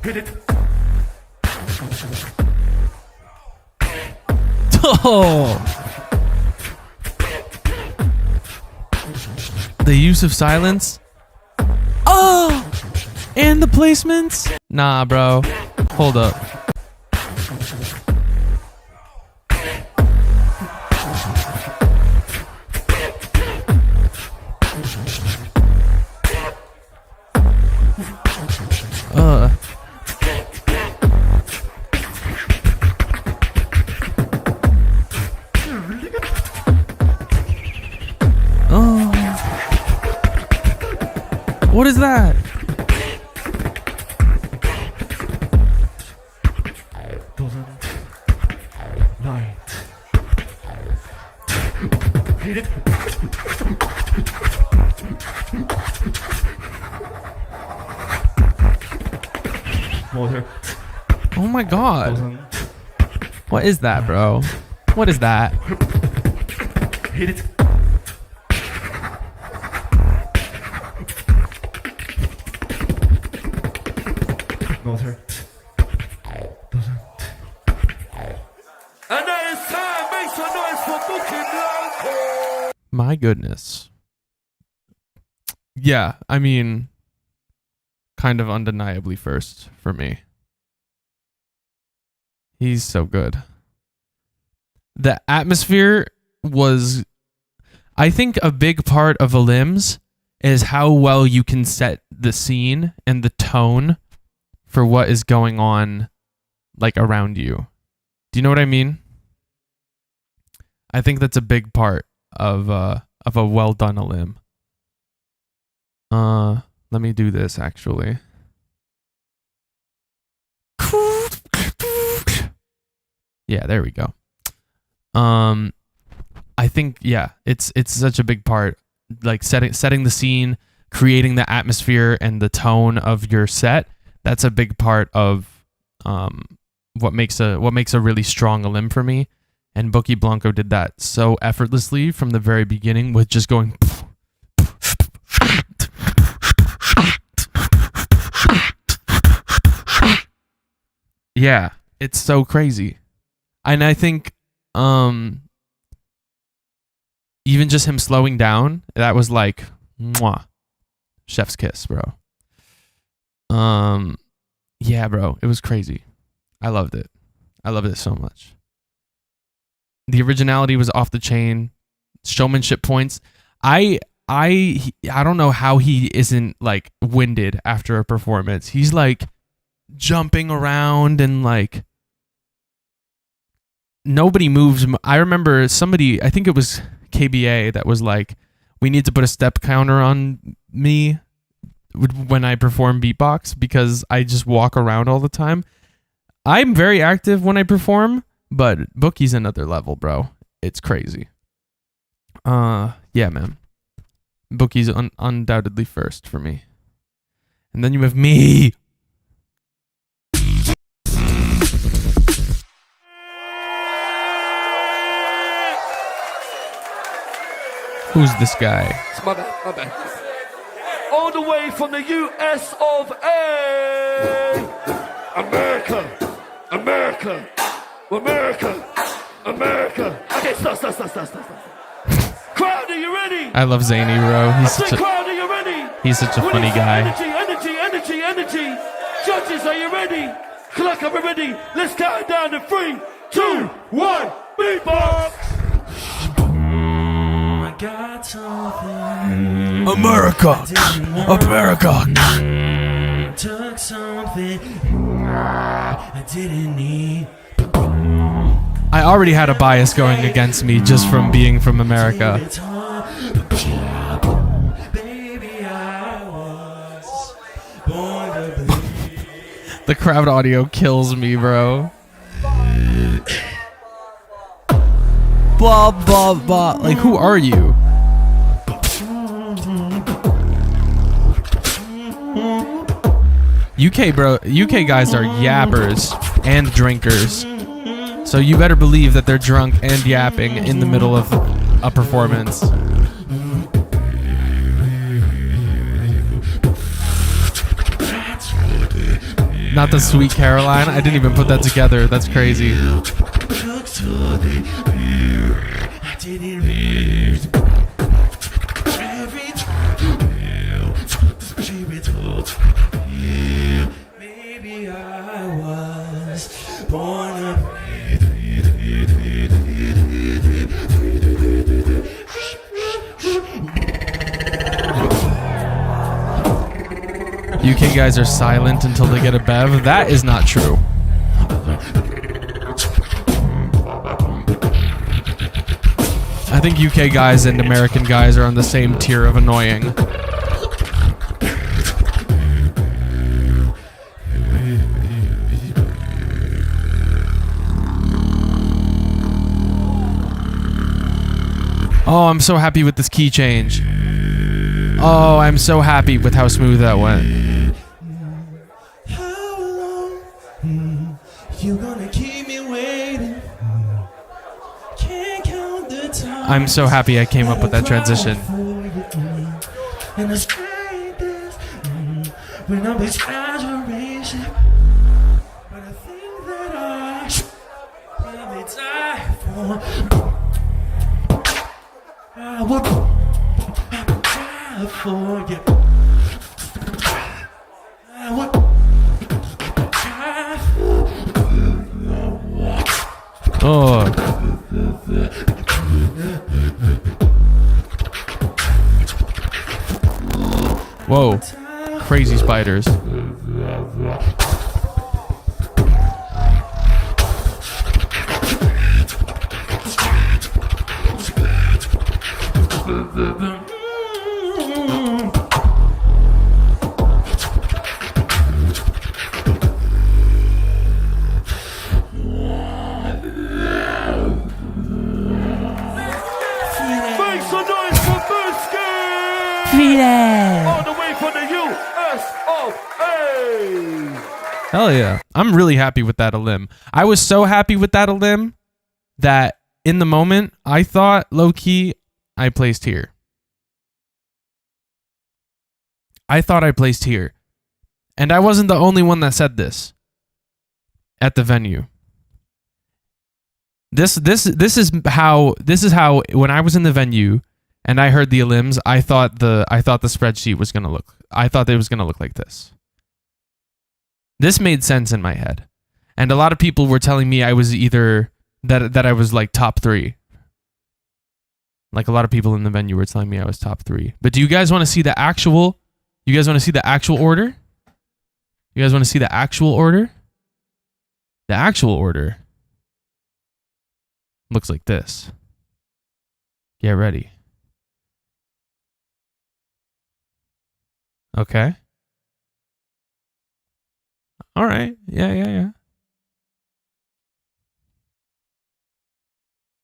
Hit it. Oh. The use of silence. Oh. And the placements. Nah, bro. Hold up. What is that? Doesn't lie. Hit it. Mother Oh my god. doesn't What is that, bro? What is that? hit it. Mother doesn't. And now it's time. Make some noise for Bookie Blanco. My goodness. Yeah, I mean, kind of undeniably first for me. He's so good. The atmosphere was, I think, a big part of Elims is how well you can set the scene and the tone for what is going on, like, around you. Do you know what I mean? I think that's a big part of a well done Elim. Let me do this actually. Yeah, there we go. I think, yeah, it's such a big part, like setting the scene, creating the atmosphere and the tone of your set. That's a big part of what makes a really strong Elim for me. And Bookie Blanco did that so effortlessly from the very beginning with just going. Yeah, it's so crazy. And I think even just him slowing down, that was like mwah, chef's kiss, bro. Yeah, bro, it was crazy. I loved it. I loved it so much. The originality was off the chain. Showmanship points. I don't know how he isn't like winded after a performance. He's like jumping around and like nobody moves. I remember somebody, I think it was KBA, that was like, we need to put a step counter on me when I perform beatbox because I just walk around all the time. I'm very active when I perform, but Bookie's another level, bro. It's crazy. Yeah, man. Bookie's undoubtedly first for me. And then you have me. Who's this guy? My bad. All the way from the US of A. America. Okay, stop. Crowd, are you ready? I love Zany, bro. Crowd, are you ready? He's such a funny guy. Energy. Judges, are you ready? Clock, are we ready? Let's count down to 3, 2, 1. Beatbox. America. Took something I didn't need. I already had a bias going against me just from being from America. The crowd audio kills me, bro. Blah, blah, blah. Like, who are you? UK guys are yappers and drinkers. So you better believe that they're drunk and yapping in the middle of a performance. Not the Sweet Caroline. I didn't even put that together. That's crazy. Maybe I was born up. UK guys are silent until they get a bev. That is not true. I think UK guys and American guys are on the same tier of annoying. Oh, I'm so happy with this key change. Oh, I'm so happy with how smooth that went. How long you gonna keep me waiting? Can't count the time. I'm so happy I came up with that transition. And the strangest when I'm exaggeration. But I think that I probably die for. I would die for you. I would die for you. Oh. Whoa. Crazy spiders. Make some noise for Biscuit! All the way from the USA! Hell yeah. I'm really happy with that elim. I was so happy with that elim that in the moment, I thought, low-key, I placed here. I thought I placed here. And I wasn't the only one that said this at the venue. This is how when I was in the venue and I heard the elims, I thought the spreadsheet was gonna look. I thought it was gonna look like this. This made sense in my head, and a lot of people were telling me I was either that I was like top 3. Like a lot of people in the venue were telling me I was top 3. But do you guys want to see the actual? You guys want to see the actual order? You guys want to see the actual order? The actual order looks like this. Get ready. Okay. All right. Yeah.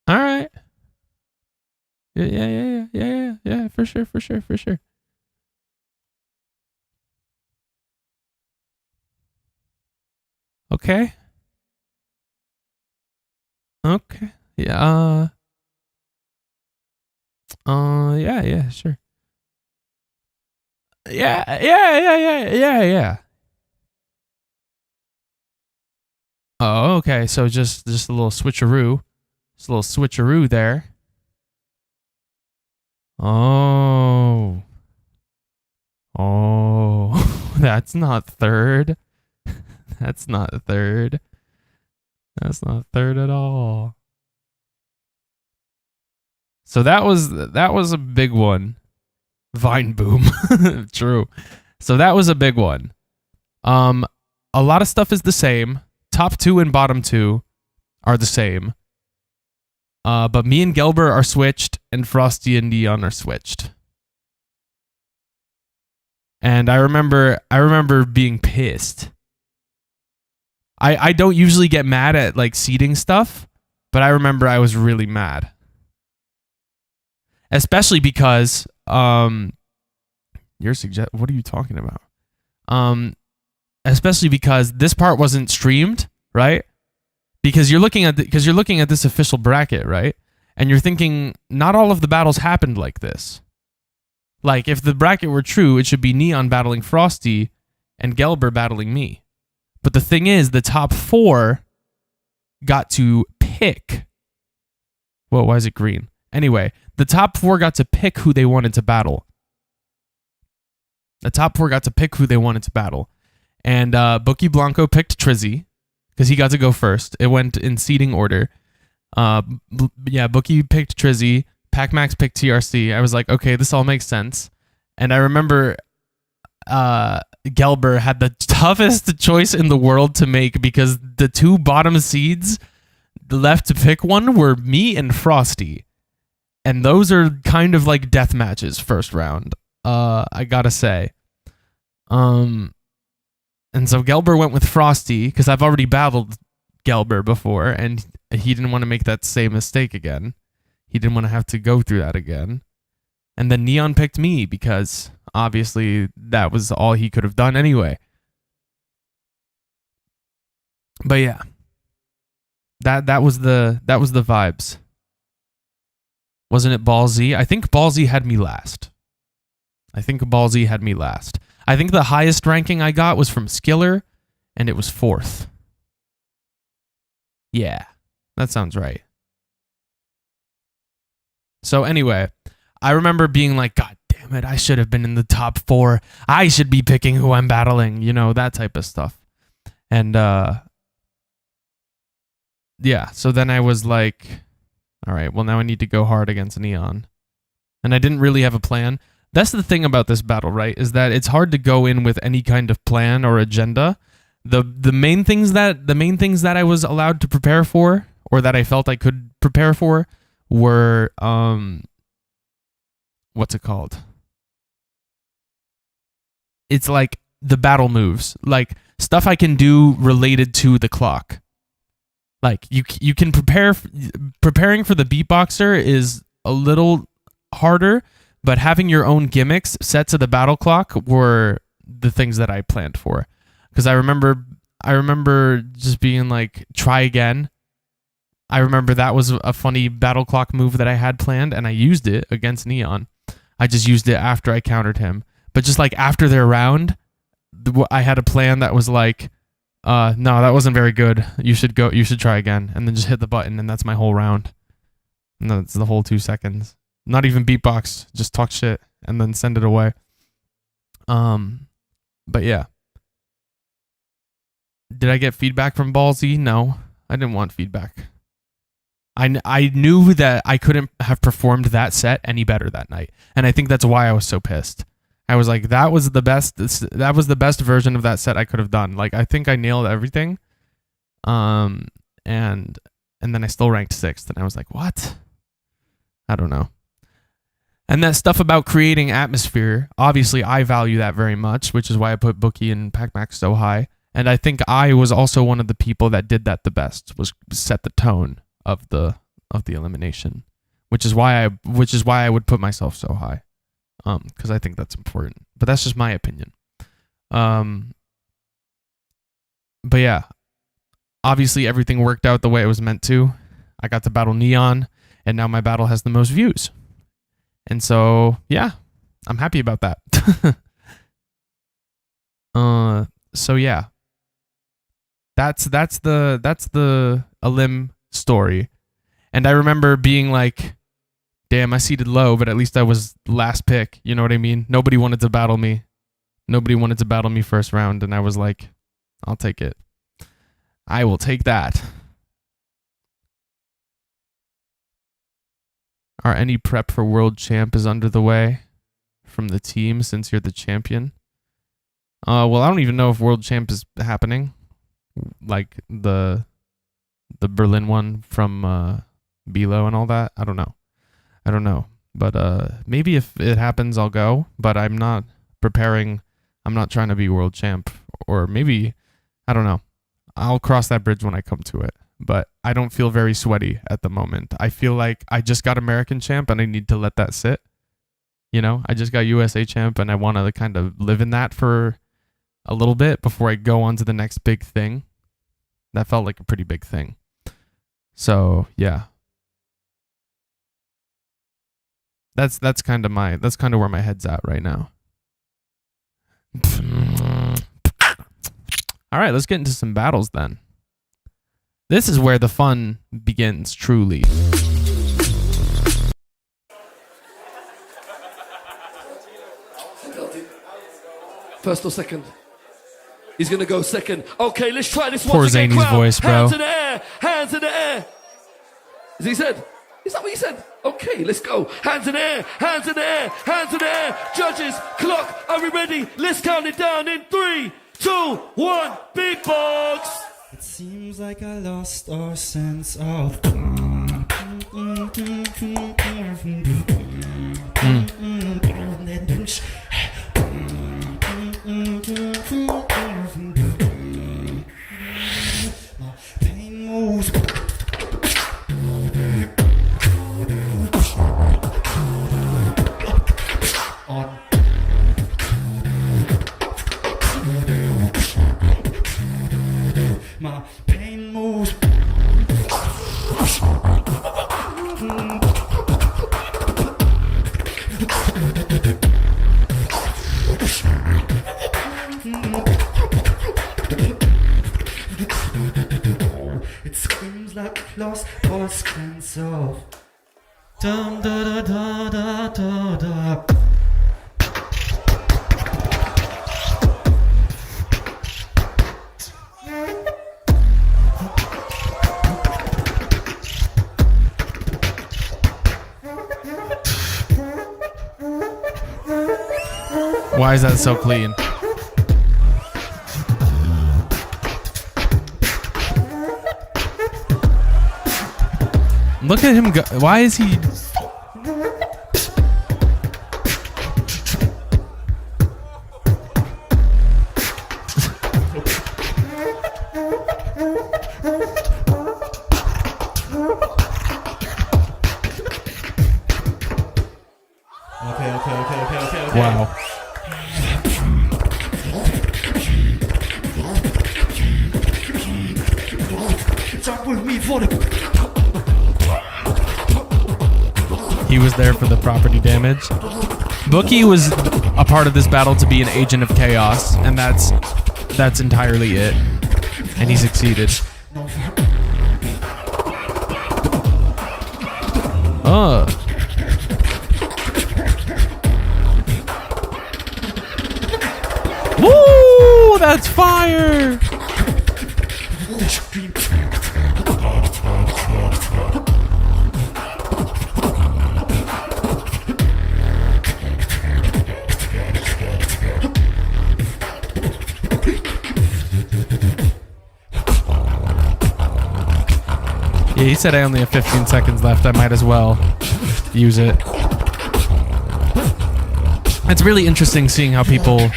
All right. Yeah. For sure. Okay. Yeah. Yeah, sure. Yeah. Oh, okay. So just a little switcheroo. Just a little switcheroo there. Oh, that's not third. That's not third. That's not third at all. So that was a big one. Vine boom. True. So that was a big one. A lot of stuff is the same. Top 2 and bottom 2 are the same. But me and Gelber are switched, and Frosty and Neon are switched. And I remember being pissed. I don't usually get mad at like seeding stuff, but I remember I was really mad. Especially because what are you talking about? Especially because this part wasn't streamed, right? Because you're looking at this official bracket, right? And you're thinking not all of the battles happened like this. Like if the bracket were true, it should be Neon battling Frosty and Gelber battling me. But the thing is, the top 4 got to pick. Whoa, why is it green? Anyway, the top 4 got to pick who they wanted to battle. The top 4 got to pick who they wanted to battle. And Bookie Blanco picked Trizy because he got to go first. It went in seeding order. Bookie picked Trizy. Pac-Max picked TRC. I was like, okay, this all makes sense. And I remember Gelber had the toughest choice in the world to make because the 2 bottom seeds left to pick one were me and Frosty. And those are kind of like death matches first round. I gotta say. And so Gelber went with Frosty because I've already battled Gelber before and he didn't want to make that same mistake again. He didn't want to have to go through that again. And then Neon picked me because obviously that was all he could have done anyway. But yeah. That was the vibes. Wasn't it Ballsy? I think Ballsy had me last. I think the highest ranking I got was from Skiller, and it was 4th. Yeah, that sounds right. So anyway, I remember being like, God damn it, I should have been in the top 4. I should be picking who I'm battling, that type of stuff. And yeah, so then I was like, all right, well, now I need to go hard against Neon. And I didn't really have a plan. That's the thing about this battle, right? Is that it's hard to go in with any kind of plan or agenda. The main things that I was allowed to prepare for, or that I felt I could prepare for, were what's it called? It's like the battle moves, like stuff I can do related to the clock. Like you can preparing for the beatboxer is a little harder, but having your own gimmicks set to the battle clock were the things that I planned for. Because I remember just being like, try again. I remember that was a funny battle clock move that I had planned, and I used it against Neon. I just used it after I countered him. But just like after their round, I had a plan that was like, no, that wasn't very good. You should try again. And then just hit the button, and that's my whole round. And that's the whole 2 seconds. Not even beatbox, just talk shit and then send it away. But yeah. Did I get feedback from Ballsy? No, I didn't want feedback. I knew that I couldn't have performed that set any better that night. And I think that's why I was so pissed. I was like, that was the best version of that set I could have done. Like, I think I nailed everything. And then I still ranked 6th, and I was like, what? I don't know. And that stuff about creating atmosphere, obviously I value that very much, which is why I put Bookie and Pac-Max so high. And I think I was also one of the people that did that the best, was set the tone of the elimination, which is why I would put myself so high, because I think that's important. But that's just my opinion. But yeah, obviously everything worked out the way it was meant to. I got to battle Neon, and now my battle has the most views. And so, yeah, I'm happy about that. So yeah, that's the elim story. And I remember being like, damn, I seeded low, but at least I was last pick. You know what I mean? Nobody wanted to battle me. Nobody wanted to battle me first round, and I was like, I'll take it. I will take that. Are any prep for World Champ is under the way from the team since you're the champion? Well, I don't even know if World Champ is happening. Like the Berlin one from Bilo and all that. I don't know. But maybe if it happens, I'll go. But I'm not preparing. I'm not trying to be World Champ. Or maybe, I don't know. I'll cross that bridge when I come to it. But I don't feel very sweaty at the moment. I feel like I just got American Champ and I need to let that sit. You know, I just got USA Champ and I want to kind of live in that for a little bit before I go on to the next big thing. That felt like a pretty big thing. So, yeah. That's kind of where my head's at right now. All right, let's get into some battles then. This is where the fun begins, truly. First or second? He's gonna go second. Okay, let's try this Poor once again. Zany's Crowd, voice, bro. Hands in the air, hands in the air. As he said, is that what he said? Okay, let's go. Hands in the air, hands in the air, hands in the air. Judges, clock, are we ready? Let's count it down in 3, 2, 1. Beatbox. It seems like I lost our sense of pain moves. My pain moves. It screams like lost or sense of dum da da da da da da. Why is that so clean? Look at him go. Why is he? Okay. Wow. Jump with me for the. He was there for the property damage. Bookie was a part of this battle to be an agent of chaos, and that's entirely it. And he succeeded. Woo! That's fire! Yeah, he said I only have 15 seconds left. I might as well use it. It's really interesting seeing how people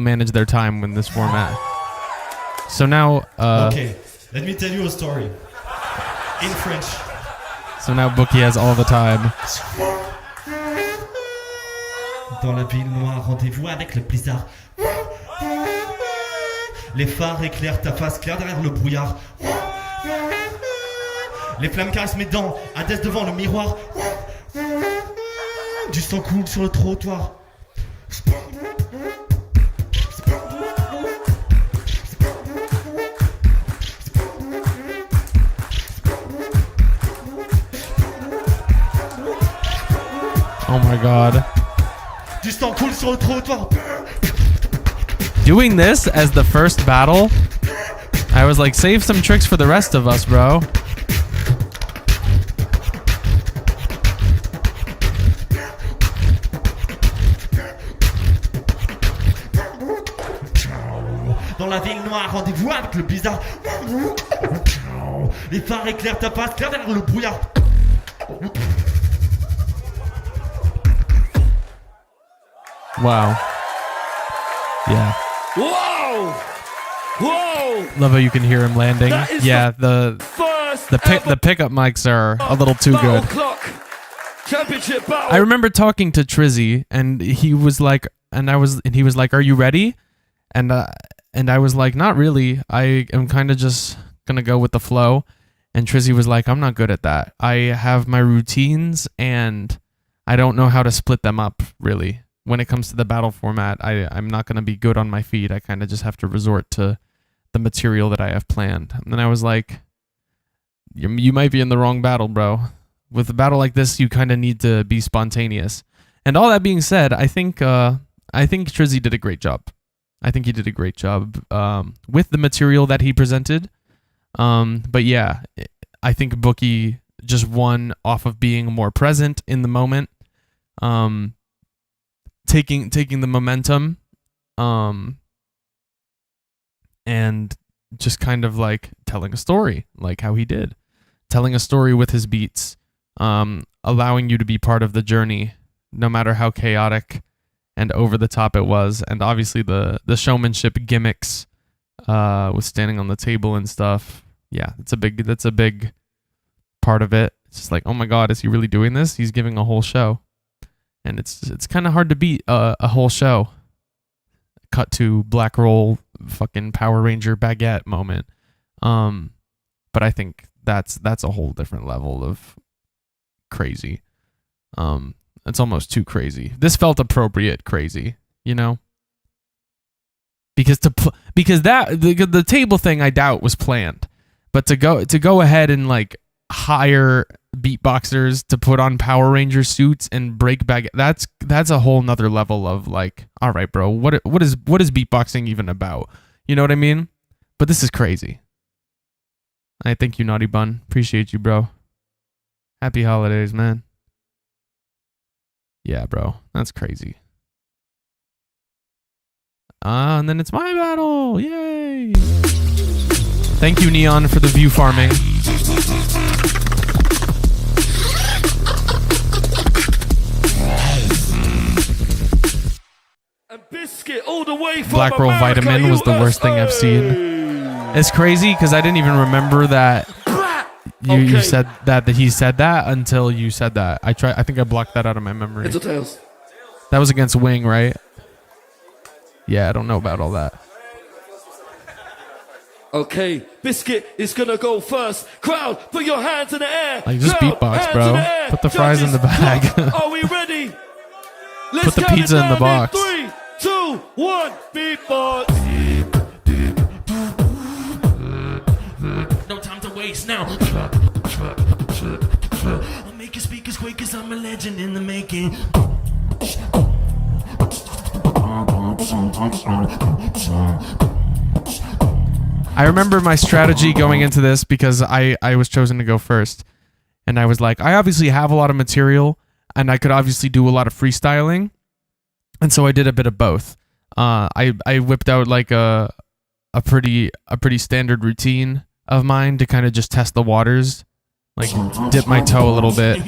manage their time in this format. So now, okay, let me tell you a story in French. So now Bookie has all the time. Dans la ville noire, rendez-vous avec le blizzard. Les phares éclairent ta face claire derrière le brouillard. Les flammes caressent mes dents, Hadès devant le miroir. Du sang coule sur le trottoir. Oh my god. Du sang coule sur le trottoir. Doing this as the first battle, I was like, save some tricks for the rest of us, bro. Dans la ville noire, rendez-vous avec le blizzard. Les phares éclairent ta face claire derrière le brouillard. Wow. Yeah. Whoa! Whoa! Love how you can hear him landing. That is Yeah, the the pickup mics are a little too good. Clock. Championship battle. I remember talking to Trizy, and he was like, he was like, "Are you ready?" And I was like, "Not really. I am kind of just gonna go with the flow." And Trizy was like, "I'm not good at that. I have my routines, and I don't know how to split them up really. When it comes to the battle format, I'm not gonna be good on my feet. I kind of just have to resort to the material that I have planned." And I was like, you might be in the wrong battle, bro. With a battle like this, you kind of need to be spontaneous. And all that being said, I think Trizy did a great job. I think he did a great job with the material that he presented. But yeah, I think Bookie just won off of being more present in the moment, taking the momentum, and just kind of like telling a story, like how he did, telling a story with his beats, allowing you to be part of the journey, no matter how chaotic and over the top it was. And obviously the showmanship gimmicks, with standing on the table and stuff. Yeah, that's a big part of it. It's just like, oh my God, is he really doing this? He's giving a whole show. And it's kind of hard to beat a whole show. Cut to Black Roll fucking Power Ranger baguette moment. But I think that's a whole different level of crazy. It's almost too crazy. This felt appropriate crazy, you know? Because the table thing I doubt was planned. But to go ahead and like hire beatboxers to put on Power Ranger suits and break back, that's a whole nother level of like, all right, bro, what is beatboxing even about? You know what I mean? But this is crazy. I thank you, Naughty Bun. Appreciate you, bro. Happy holidays, man. Yeah, bro. That's crazy. And then it's my battle. Yay. Thank you, Neon, for the view farming. And Biscuit all the way from Black Roll America, Vitamin was the worst thing I've seen. It's crazy because I didn't even remember that you said that he said that until you said that. I think I blocked that out of my memory. Heads or tails? That was against Wing, right? Yeah, I don't know about all that. Okay, Biscuit is gonna go first. Crowd, put your hands in the air. Like, just Crowd, beatbox, hands bro. in the air. Put the fries in the bag. Are we ready? Let's Put the count it pizza in the down box. 3, 2, 1, beatbox. No time to waste now. I'll make your speakers quake cause I'm a legend in the making. I remember my strategy going into this because I was chosen to go first. And I was like, I obviously have a lot of material and I could obviously do a lot of freestyling. And so I did a bit of both. I whipped out like a pretty standard routine of mine to kind of just test the waters. Like dip my toe a little bit.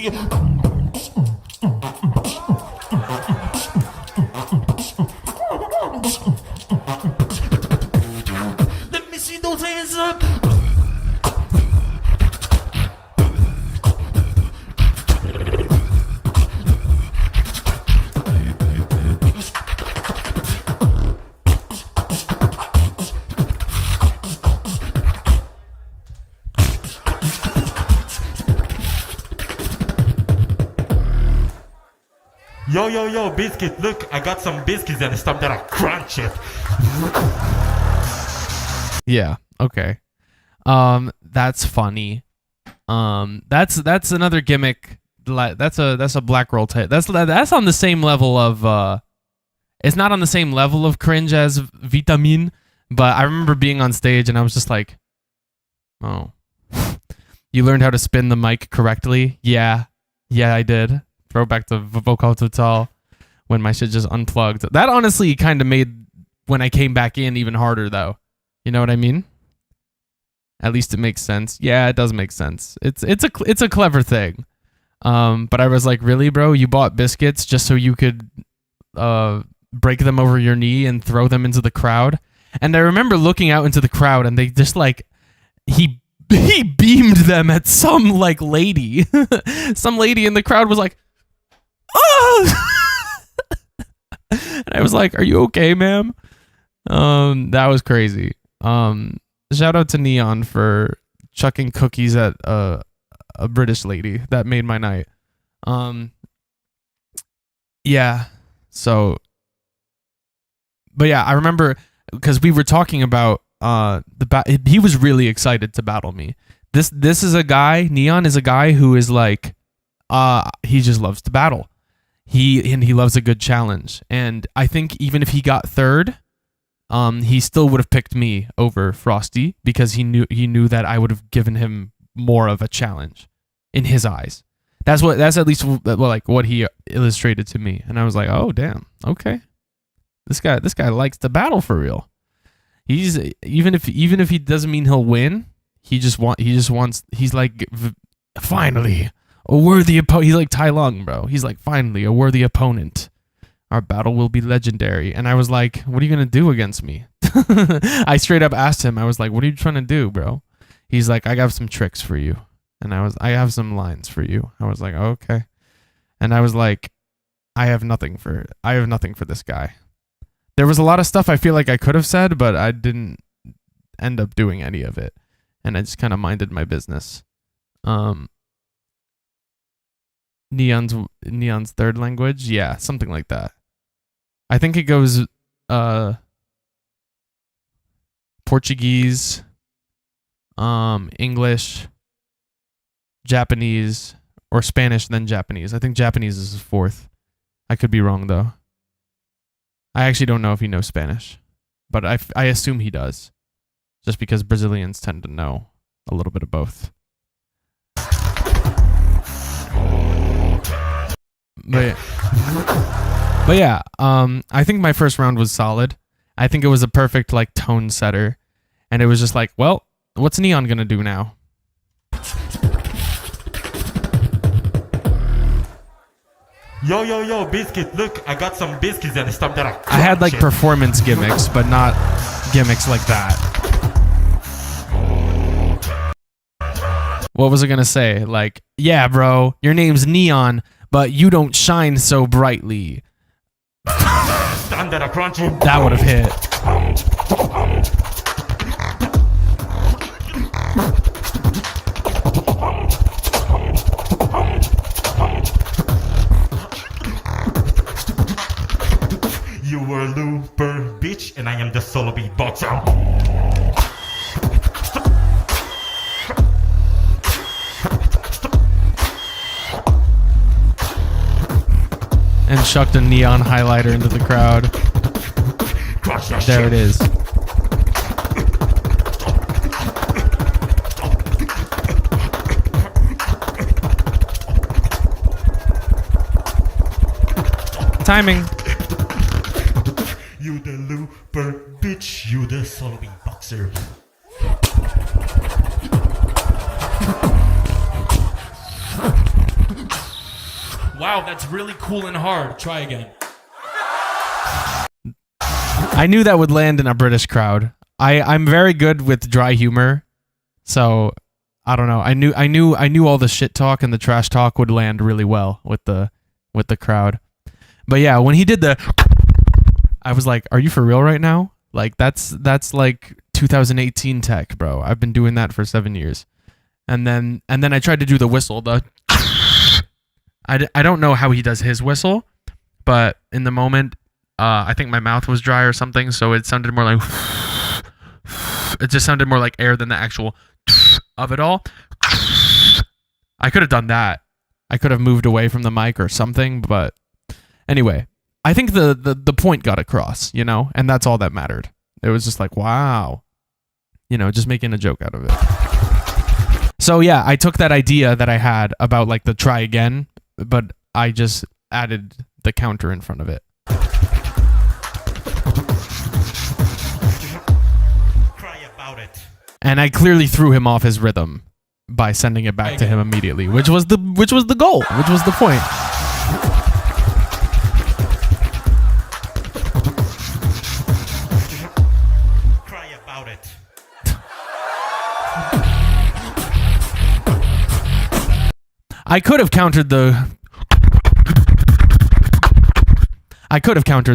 Let me see those hands up. Yo, Biscuit, look, I got some biscuits and stuff that are crunchy. Yeah, okay. That's funny. That's another gimmick. That's a black roll type. That's on the same level of it's not on the same level of cringe as Vitamin, but I remember being on stage and I was just like, oh. You learned how to spin the mic correctly? Yeah, I did. Throwback to Vocal Total when my shit just unplugged. That honestly kind of made when I came back in even harder though. You know what I mean? At least it makes sense. Yeah, it does make sense. It's a clever thing. But I was like, really, bro? You bought biscuits just so you could break them over your knee and throw them into the crowd? And I remember looking out into the crowd and they just like he beamed them at some like lady. Some lady in the crowd was like, oh! And I was like, are you okay, ma'am? That was crazy. Shout out to Neon for chucking cookies at a British lady. That made my night. Yeah. So, but yeah, I remember because we were talking about he was really excited to battle me. This is a guy, Neon is a guy who is like, he just loves to battle. He loves a good challenge. And I think even if he got third, he still would have picked me over Frosty because he knew that I would have given him more of a challenge in his eyes. That's at least like what he illustrated to me. And I was like, oh damn, okay. This guy likes to battle for real. He's even if he doesn't mean he'll win, he's like finally a worthy opponent. He's like Tai Lung, bro. He's like finally a worthy opponent. Our battle will be legendary. And I was like, what are you gonna do against me? I straight up asked him. I was like, what are you trying to do, bro? He's like, I have some tricks for you. And I have some lines for you. I was like, oh, okay. And I was like, I have nothing for this guy. There was a lot of stuff I feel like I could have said, but I didn't end up doing any of it. And I just kind of minded my business. Neon's third language? Yeah, something like that. I think it goes Portuguese, English, Japanese, or Spanish, then Japanese. I think Japanese is his fourth. I could be wrong, though. I actually don't know if he knows Spanish, but I assume he does, just because Brazilians tend to know a little bit of both. But yeah, I think my first round was solid. I think it was a perfect like tone setter, and it was just like, well, what's Neon gonna do now? Yo, Biscuit, look, I got some biscuits and stuff that are I had like crunching. performance gimmicks, but not gimmicks like that. What was I gonna say? Like, yeah, bro, your name's Neon, but you don't shine so brightly. Stand that are crunching. That would have hit. You were a looper, bitch, and I am the solo beatboxer. And chucked a neon highlighter into the crowd. Crush that There shit. it is. Timing. You the looper, bitch, you the solo beatboxer. Wow, that's really cool and hard. Try again. I knew that would land in a British crowd. I'm very good with dry humor, so I don't know. I knew all the shit talk and the trash talk would land really well with the crowd. But yeah, when he did the, I was like, "Are you for real right now? Like that's like 2018 tech, bro. I've been doing that for 7 years." And then I tried to do the whistle. I don't know how he does his whistle, but in the moment, I think my mouth was dry or something, so it sounded more like, it just sounded more like air than the actual of it all. I could have done that. I could have moved away from the mic or something, but anyway, I think the point got across, you know, and that's all that mattered. It was just like, wow, you know, just making a joke out of it. So yeah, I took that idea that I had about like the try again, but I just added the counter in front of it. Cry about it. And I clearly threw him off his rhythm by sending it back to him immediately, which was the goal, which was the point. Cry about it. I could have countered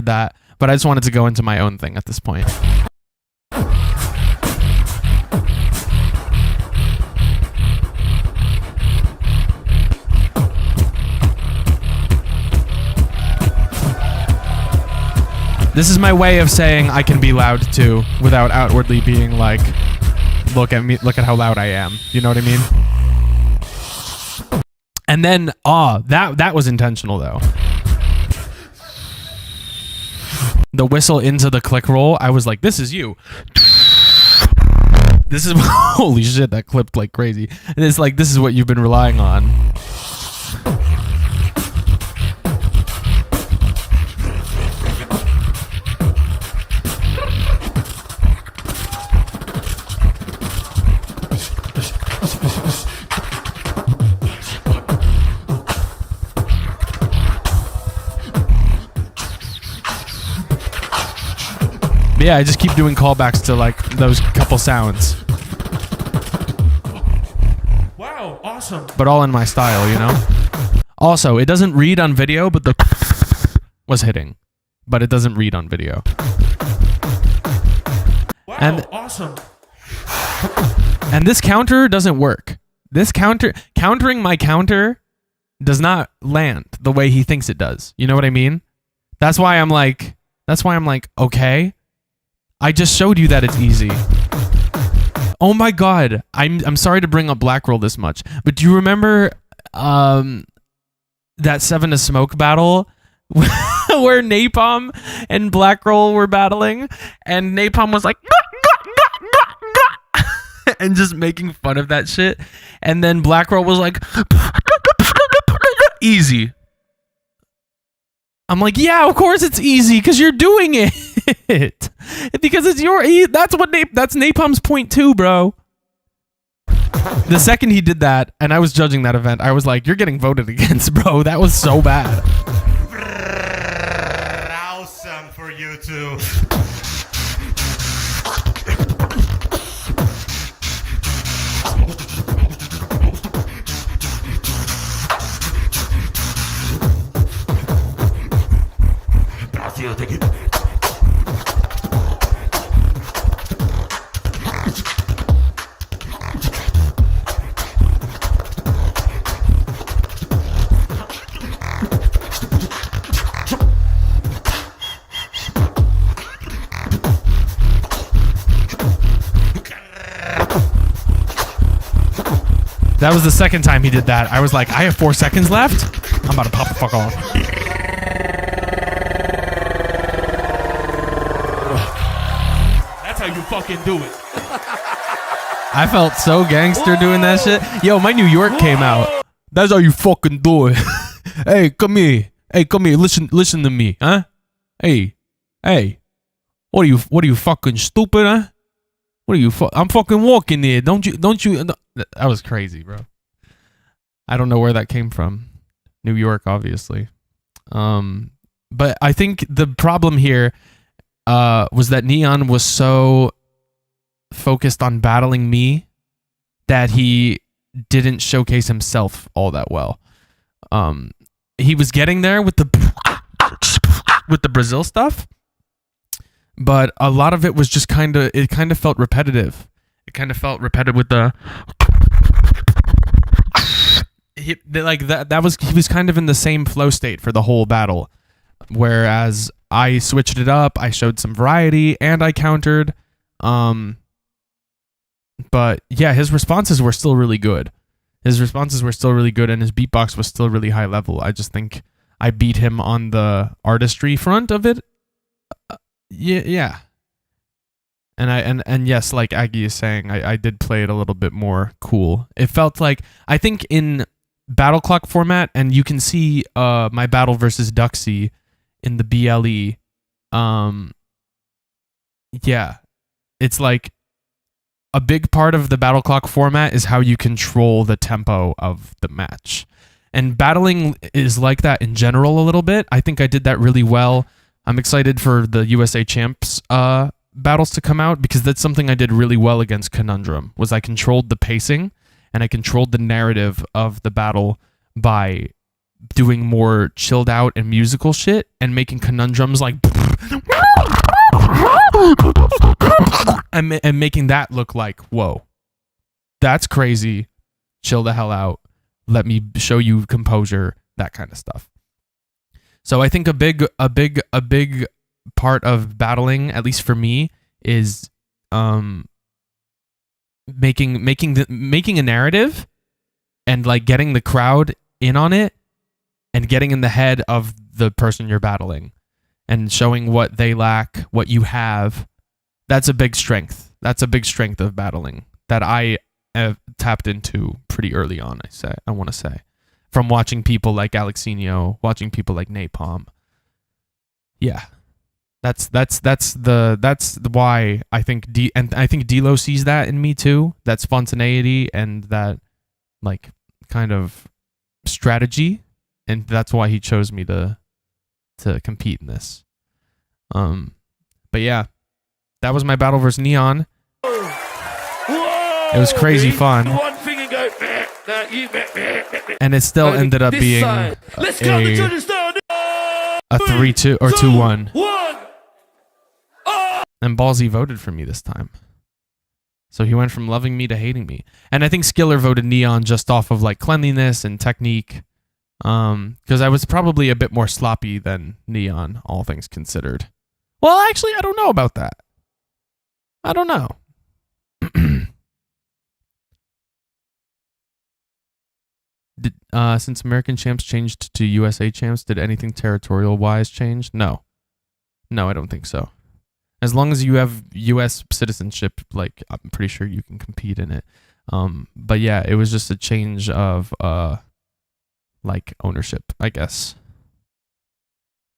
that, but I just wanted to go into my own thing at this point. This is my way of saying I can be loud too, without outwardly being like, look at me, look at how loud I am. You know what I mean? And then, that was intentional though. The whistle into the click roll, I was like, this is you. This is, holy shit, that clipped like crazy. And it's like, this is what you've been relying on. Yeah, I just keep doing callbacks to like those couple sounds. Wow, awesome. But all in my style, you know? Also, it doesn't read on video, but the was hitting. But it doesn't read on video. Wow, And- awesome. And this counter doesn't work. This countering my counter does not land the way he thinks it does. You know what I mean? That's why I'm like, okay. I just showed you that it's easy. Oh my god. I'm sorry to bring up Black Roll this much, but do you remember that 7 to Smoke battle where Napalm and Black Roll were battling and Napalm was like and just making fun of that shit, and then Black Roll was like easy. I'm like, yeah, of course it's easy because you're doing it. Because it's that's Napalm's point too, bro. The second he did that, and I was judging that event, I was like, you're getting voted against, bro. That was so bad. Awesome for you too. That was the second time he did that. I was like, I have 4 seconds left. I'm about to pop the fuck off. That's how you fucking do it. I felt so gangster doing that shit. Yo, my New York came out. That's how you fucking do it. Hey, come here. Hey, come here. Listen to me, huh? Hey. What are you fucking stupid, huh? What are you I'm fucking walking here. Don't you that was crazy, bro. I don't know where that came from. New York, obviously. But I think the problem here was that Neon was so focused on battling me that he didn't showcase himself all that well. He was getting there with the Brazil stuff, but a lot of it was just kind of felt repetitive. It kind of felt repetitive with the he was kind of in the same flow state for the whole battle, whereas I switched it up. I showed some variety and I countered. But yeah, his responses were still really good. And his beatbox was still really high level. I just think I beat him on the artistry front of it. Yeah. And yes, like Aggie is saying, I did play it a little bit more cool. It felt like, I think in battle clock format, and you can see my battle versus Duxie in the BLE. Yeah, it's like a big part of the battle clock format is how you control the tempo of the match. And battling is like that in general a little bit. I think I did that really well. I'm excited for the USA Champs battles to come out, because that's something I did really well against Conundrum, was I controlled the pacing and I controlled the narrative of the battle by doing more chilled out and musical shit and making Conundrums like and making that look like, whoa, that's crazy, chill the hell out, let me show you composure, that kind of stuff. So I think a big part of battling, at least for me, is making a narrative and like getting the crowd in on it and getting in the head of the person you're battling and showing what they lack, what you have. That's a big strength. That's a big strength of battling that I have tapped into pretty early on, I want to say. From watching people like Alexinho, watching people like Napalm. Yeah. That's why I think I think D-Lo sees that in me too. That spontaneity and that like kind of strategy, and that's why he chose me to compete in this. But yeah, that was my battle versus Neon. It was crazy fun. And it still ended up being a 3-2 or 2-1. And Ballsy voted for me this time. So he went from loving me to hating me. And I think Skiller voted Neon just off of like cleanliness and technique. Because I was probably a bit more sloppy than Neon, all things considered. Well, actually, I don't know about that. I don't know. Since American Champs changed to USA Champs, did anything territorial-wise change? No. No, I don't think so. As long as you have U.S. citizenship, like, I'm pretty sure you can compete in it. But yeah, it was just a change of, like, ownership, I guess.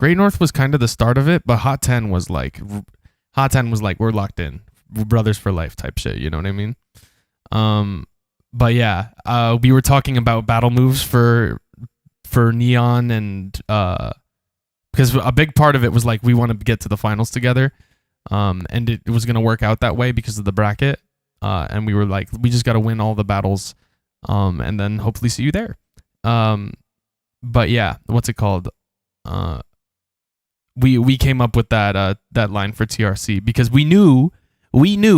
Great North was kind of the start of it, but Hot 10 was like we're locked in, we're brothers for life type shit. You know what I mean? But yeah, we were talking about battle moves for Neon, and because a big part of it was like we want to get to the finals together, and it was gonna work out that way because of the bracket, and we were like, we just got to win all the battles, and then hopefully see you there. But yeah, what's it called? We came up with that line for TRC because we knew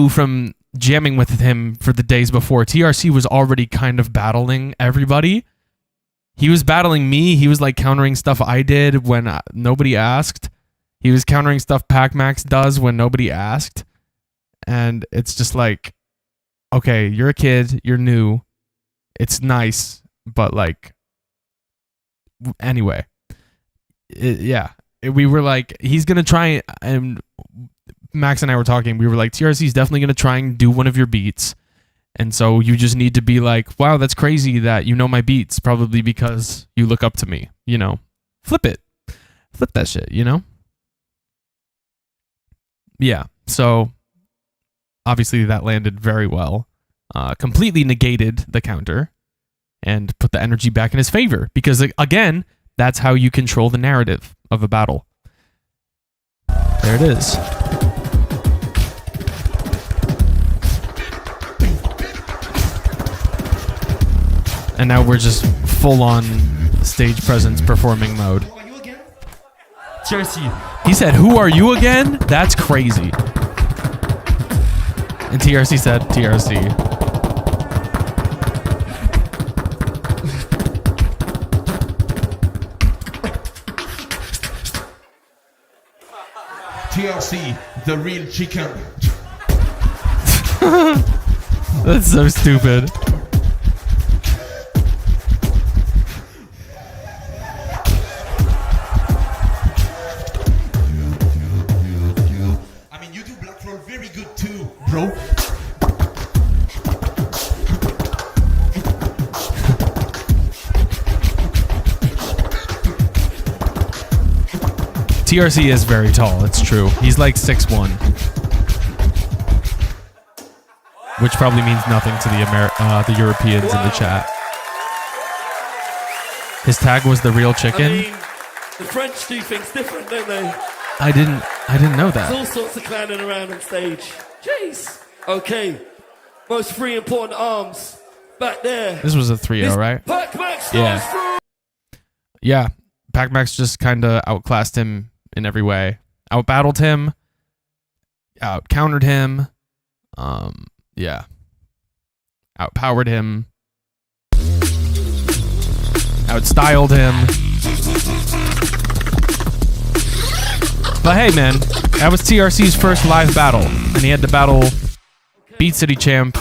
from jamming with him for the days before, TRC was already kind of battling everybody. He was battling me. He was like countering stuff I did when nobody asked. He was countering stuff Pac-Max does when nobody asked. And it's just like, okay, you're a kid, you're new. It's nice, but like, anyway. We were like, he's going to try, and Max and I were talking, we were like, TRC is definitely going to try and do one of your beats. And so you just need to be like, wow, that's crazy that you know my beats, probably because you look up to me, you know. Flip it. Flip that shit, you know? Yeah, so obviously that landed very well. Completely negated the counter and put the energy back in his favor. Because, again, that's how you control the narrative of a battle. There it is. And now we're just full on stage presence performing mode. Who are you again? TRC. He said, "Who are you again?" That's crazy. And TRC said, TRC. TLC, the real chicken. That's so stupid. I mean, you do black roll very good too, bro. TRC is very tall, it's true. He's like 6'1", which probably means nothing to the Europeans in the chat. His tag was the real chicken. I mean, the French do things different, don't they? I didn't know that. There's all sorts of clowning around on stage. Jeez. Okay. Most three important arms back there. This was a 3-0, right? Pac-Max Yeah. Yeah. Pac-Max just kind of outclassed him in every way. Outbattled him. Out-countered him. Yeah. Outpowered him. Outstyled him. But hey, man, that was TRC's first live battle, and he had to battle Beat City champ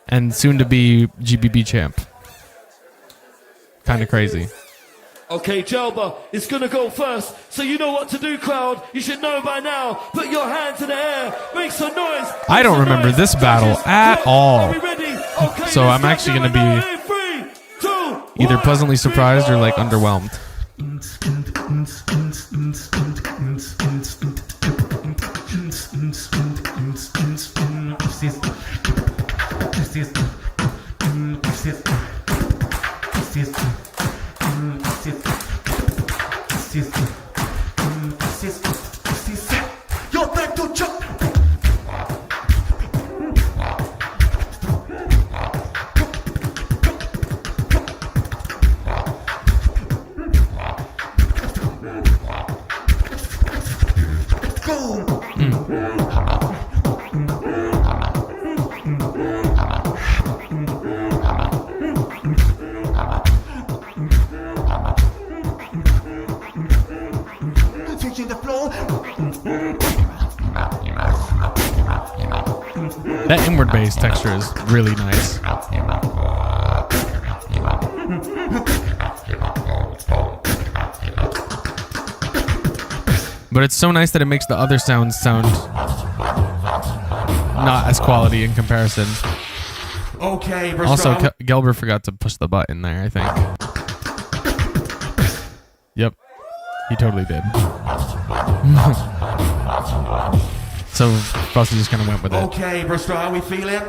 and soon to be GBB champ. Kind of crazy. Okay, Gelber is going to go first, so you know what to do, crowd. You should know by now. Put your hands in the air. Make some noise. I don't remember this battle at all. Okay, so I'm actually going to be either pleasantly surprised or like underwhelmed. That inward bass texture is really nice. But it's so nice that it makes the other sounds sound not as quality in comparison. Okay, also, Gelber forgot to push the button there, I think. Yep. He totally did. So Frosty just kind of went with it. Okay, Bristol, how we feeling?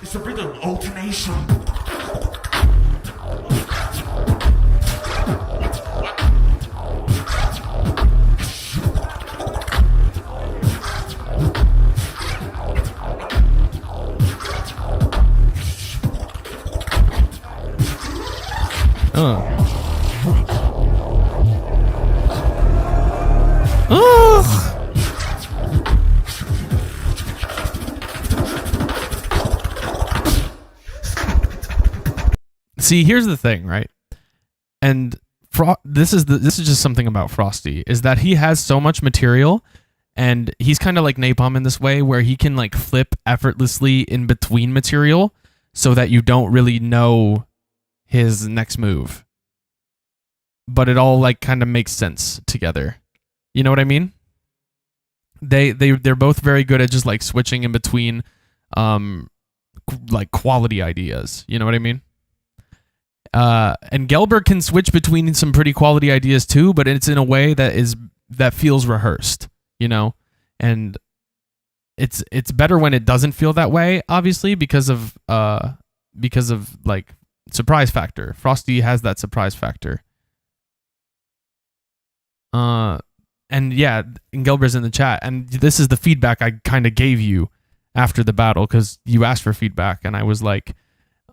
It's a rhythm alternation. See, here's the thing, right? And this is just something about Frosty, is that he has so much material, and he's kind of like Napalm in this way, where he can like flip effortlessly in between material, so that you don't really know his next move, but it all like kind of makes sense together. You know what I mean? They're both very good at just like switching in between, like quality ideas. You know what I mean? And Gelber can switch between some pretty quality ideas too, but it's in a way that feels rehearsed, you know? And it's better when it doesn't feel that way, obviously, because of like surprise factor. Frosty has that surprise factor. And yeah, Gelber's in the chat, and this is the feedback I kind of gave you after the battle, because you asked for feedback, and I was like,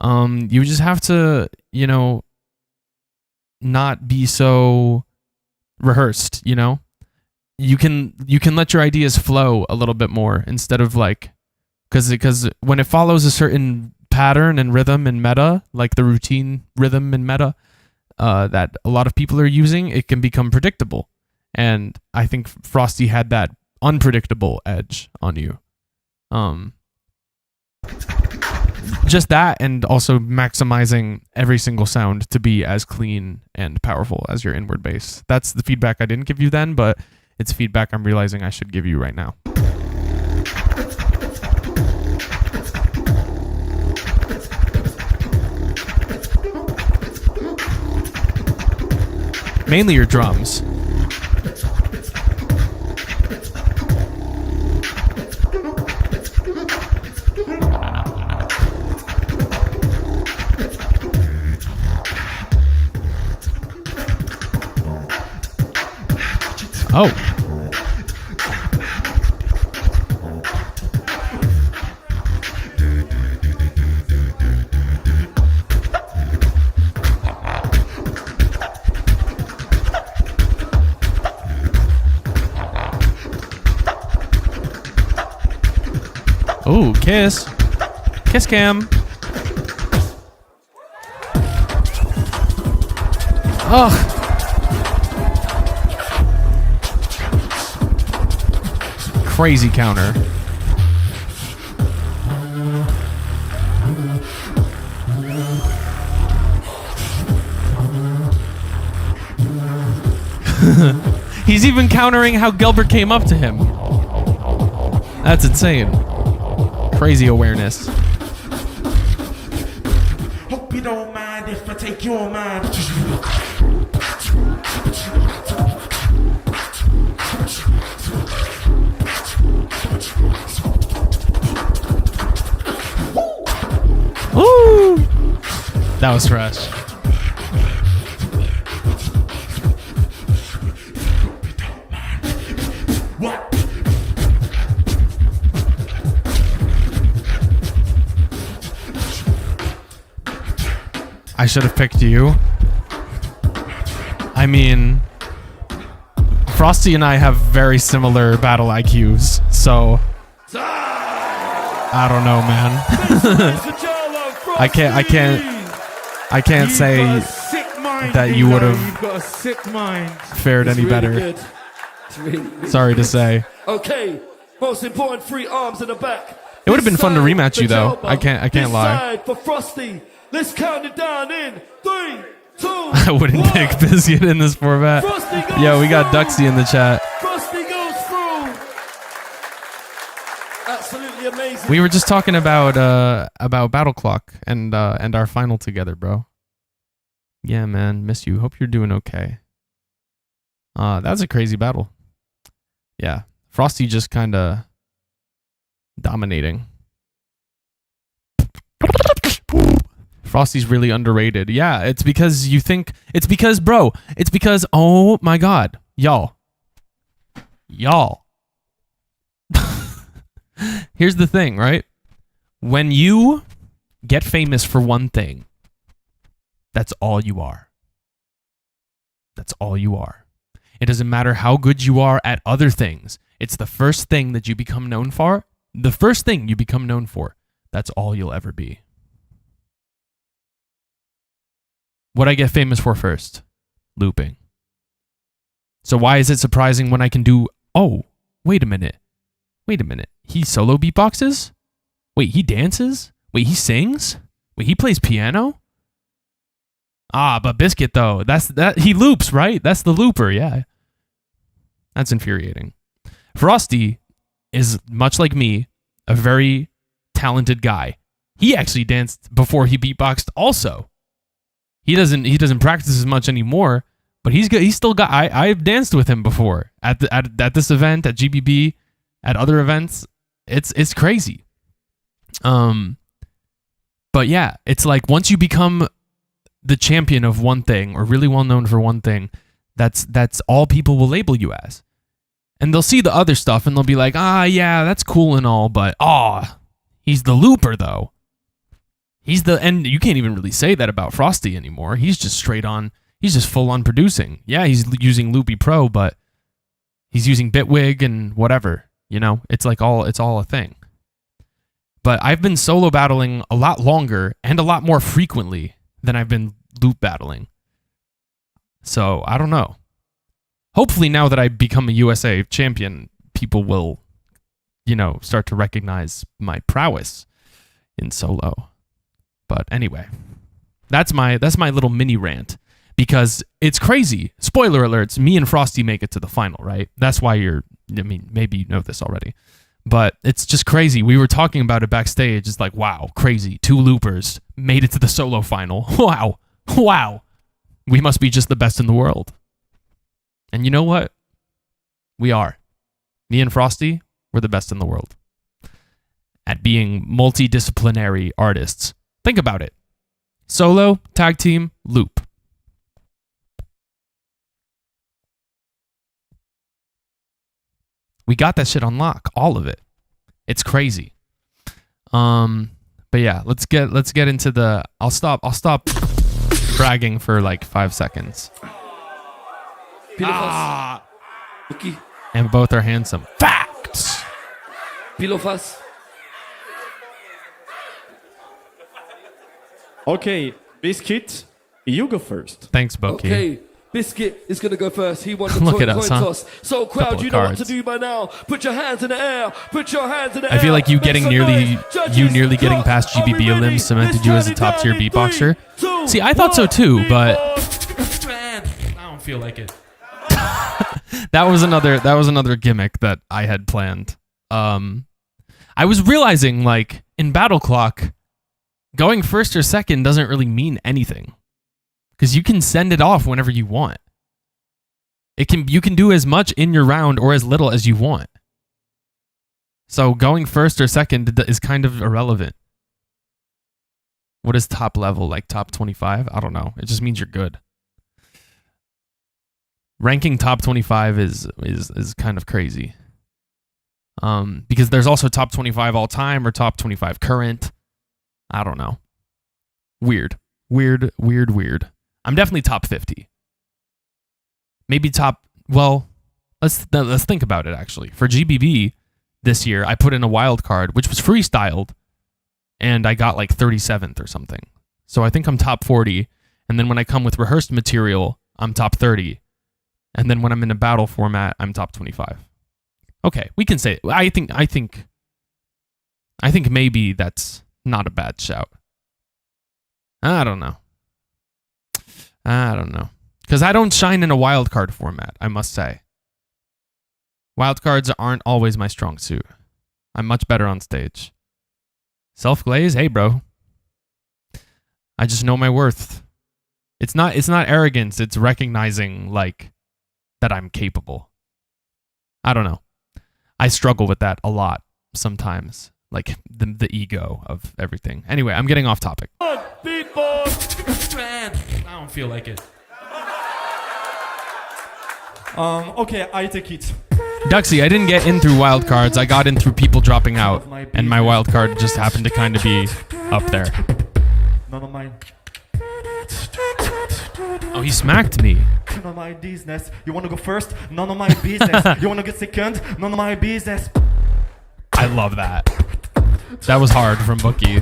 you just have to, you know, not be so rehearsed, you know? You can let your ideas flow a little bit more instead of like, because when it follows a certain pattern and rhythm and meta, like the routine rhythm and meta that a lot of people are using, it can become predictable. And I think Frosty had that unpredictable edge on you. Just that, and also maximizing every single sound to be as clean and powerful as your inward bass. That's the feedback I didn't give you then, but it's feedback I'm realizing I should give you right now. Mainly your drums. Oh. Oh, kiss. Kiss cam. Ugh. Crazy counter. He's even countering how Gelber came up to him. That's insane. Crazy awareness. Hope you don't mind if I take your mind. Woo! That was fresh. What? I should have picked you. I mean, Frosty and I have very similar battle IQs, so I don't know, man. I can't say that you would have fared any better. Sorry to say. Okay, most important, 3 arms in the back. It would have been fun to rematch you though. I can't lie. For Frosty. Let's count it down in 3, I wouldn't pick Biscuit in this format. Yo, we got Duxie in the chat. Frosty goes through. Absolutely amazing. We were just talking about Battle Clock and our final together, bro. Yeah, man, miss you. Hope you're doing okay. That's a crazy battle. Yeah, Frosty just kind of dominating. Frosty's really underrated. Yeah, it's because you think... It's because, bro, it's because... Oh, my God. Y'all. Here's the thing, right? When you get famous for one thing, that's all you are. That's all you are. It doesn't matter how good you are at other things. It's the first thing that you become known for. The first thing you become known for. That's all you'll ever be. What I get famous for first? Looping. So why is it surprising when I can do... Oh, wait a minute. He solo beatboxes? Wait, he dances? Wait, he sings? Wait, he plays piano? Ah, but Biscuit though, he loops, right? That's the looper, yeah. That's infuriating. Frosty is, much like me, a very talented guy. He actually danced before he beatboxed also. He doesn't practice as much anymore, but he's still got... I've danced with him before at this event, at GBB, at other events. It's crazy. But yeah, it's like once you become the champion of one thing or really well known for one thing, that's all people will label you as. And they'll see the other stuff and they'll be like, yeah, that's cool and all, but he's the looper though. And you can't even really say that about Frosty anymore. He's just full on producing. Yeah, he's using Loopy Pro, but he's using Bitwig and whatever, you know, it's all a thing. But I've been solo battling a lot longer and a lot more frequently than I've been loop battling. So I don't know. Hopefully now that I become a USA champion, people will, you know, start to recognize my prowess in solo. But anyway, that's my little mini rant, because it's crazy. Spoiler alerts, me and Frosty make it to the final, right? That's why maybe you know this already. But it's just crazy. We were talking about it backstage. It's like, wow, crazy. 2 loopers made it to the solo final. Wow. We must be just the best in the world. And you know what? We are. Me and Frosty, we're the best in the world at being multidisciplinary artists. Think about it. Solo, tag team, loop. We got that shit on lock, all of it. It's crazy. But yeah, let's get into the... I'll stop bragging for like 5 seconds. Bookie. And both are handsome. Facts! Pilofas. Okay, Biscuit, you go first. Thanks, Bookie. Okay, Biscuit is going to go first. He won the Look coin at us, toss. So, crowd, Couple you of know what cards. to do by now. Put your hands in the air. Put your hands in the air. I feel like you Make getting some nearly noise. Judges, getting past are we GBB ready? elims cemented you as a top tier Let's beatboxer. 3, 2, See, I thought so 1, too, but I don't feel like it. that was another gimmick that I had planned. I was realizing, like, in Battle Clock, going first or second doesn't really mean anything, because you can send it off whenever you want. You can do as much in your round or as little as you want. So going first or second is kind of irrelevant. What is top level? Like top 25? I don't know. It just means you're good. Ranking top 25 is kind of crazy. Because there's also top 25 all time or top 25 current. I don't know. Weird. I'm definitely top 50. Maybe top... Well, let's think about it, actually. For GBB this year, I put in a wild card, which was freestyled, and I got like 37th or something. So I think I'm top 40. And then when I come with rehearsed material, I'm top 30. And then when I'm in a battle format, I'm top 25. Okay, we can say... I think maybe that's not a bad shout. I don't know. I don't know. Because I don't shine in a wildcard format, I must say. Wildcards aren't always my strong suit. I'm much better on stage. Self-glaze? Hey, bro. I just know my worth. It's not arrogance, it's recognizing, like, that I'm capable. I don't know. I struggle with that a lot sometimes. Like, the ego of everything. Anyway, I'm getting off topic. Beatbox. Man, I don't feel like it. Okay, I take it. Duxie, I didn't get in through wildcards. I got in through people dropping out. And my wildcard just happened to kind of be up there. None of mine. Oh, he smacked me. None of my business. You wanna go first? None of my business. You wanna get second? None of my business. I love that. That was hard from Bookie.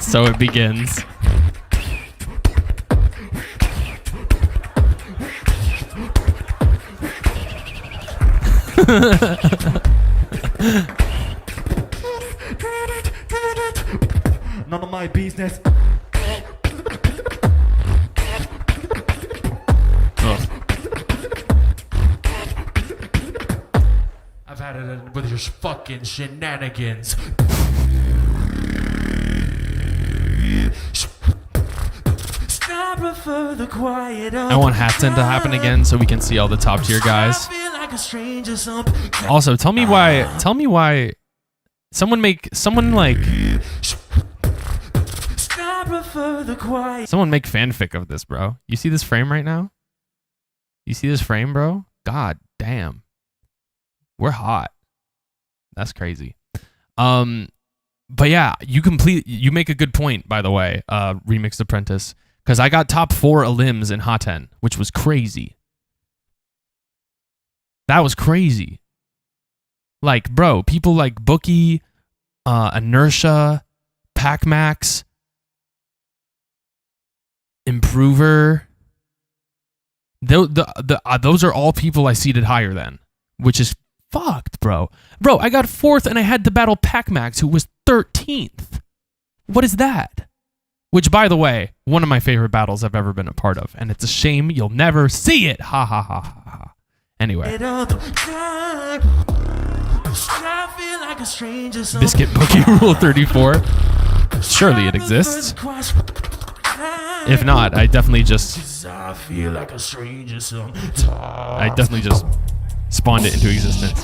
So it begins. None of my business. I've had it with your fucking shenanigans. I prefer the quiet. I want Hatson to happen again so we can see all the top tier guys. I feel like a stranger, something. Also, tell me why someone make fanfic of this, bro. You see this frame right now? You see this frame, bro? God damn. We're hot. That's crazy. But yeah, you make a good point, by the way, Remixed Apprentice, because I got top 4 elims in Hot 10, which was crazy. That was crazy. Like, bro, people like Bookie, Inertia, Pac-Max, Improver. Those are all people I seeded higher than, which is fucked, bro. Bro, I got 4th and I had to battle Pac-Max, who was 13th. What is that? Which, by the way, one of my favorite battles I've ever been a part of, and it's a shame you'll never see it. Ha ha ha ha ha. Anyway. Biscuit Bookie Rule 34. Surely it exists. If not, I definitely just... I feel like a stranger, I definitely just spawned it into existence.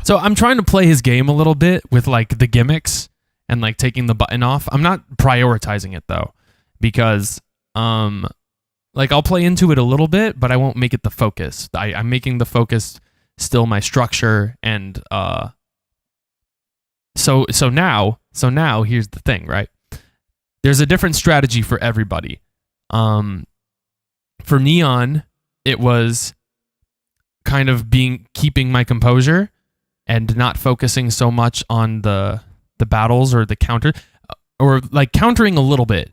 So I'm trying to play his game a little bit with like the gimmicks and like taking the button off. I'm not prioritizing it though, because like I'll play into it a little bit, but I won't make it the focus. I'm making the focus still my structure, and so now here's the thing, right? There's a different strategy for everybody. For Neon, it was kind of keeping my composure and not focusing so much on the battles or the counter, or like countering a little bit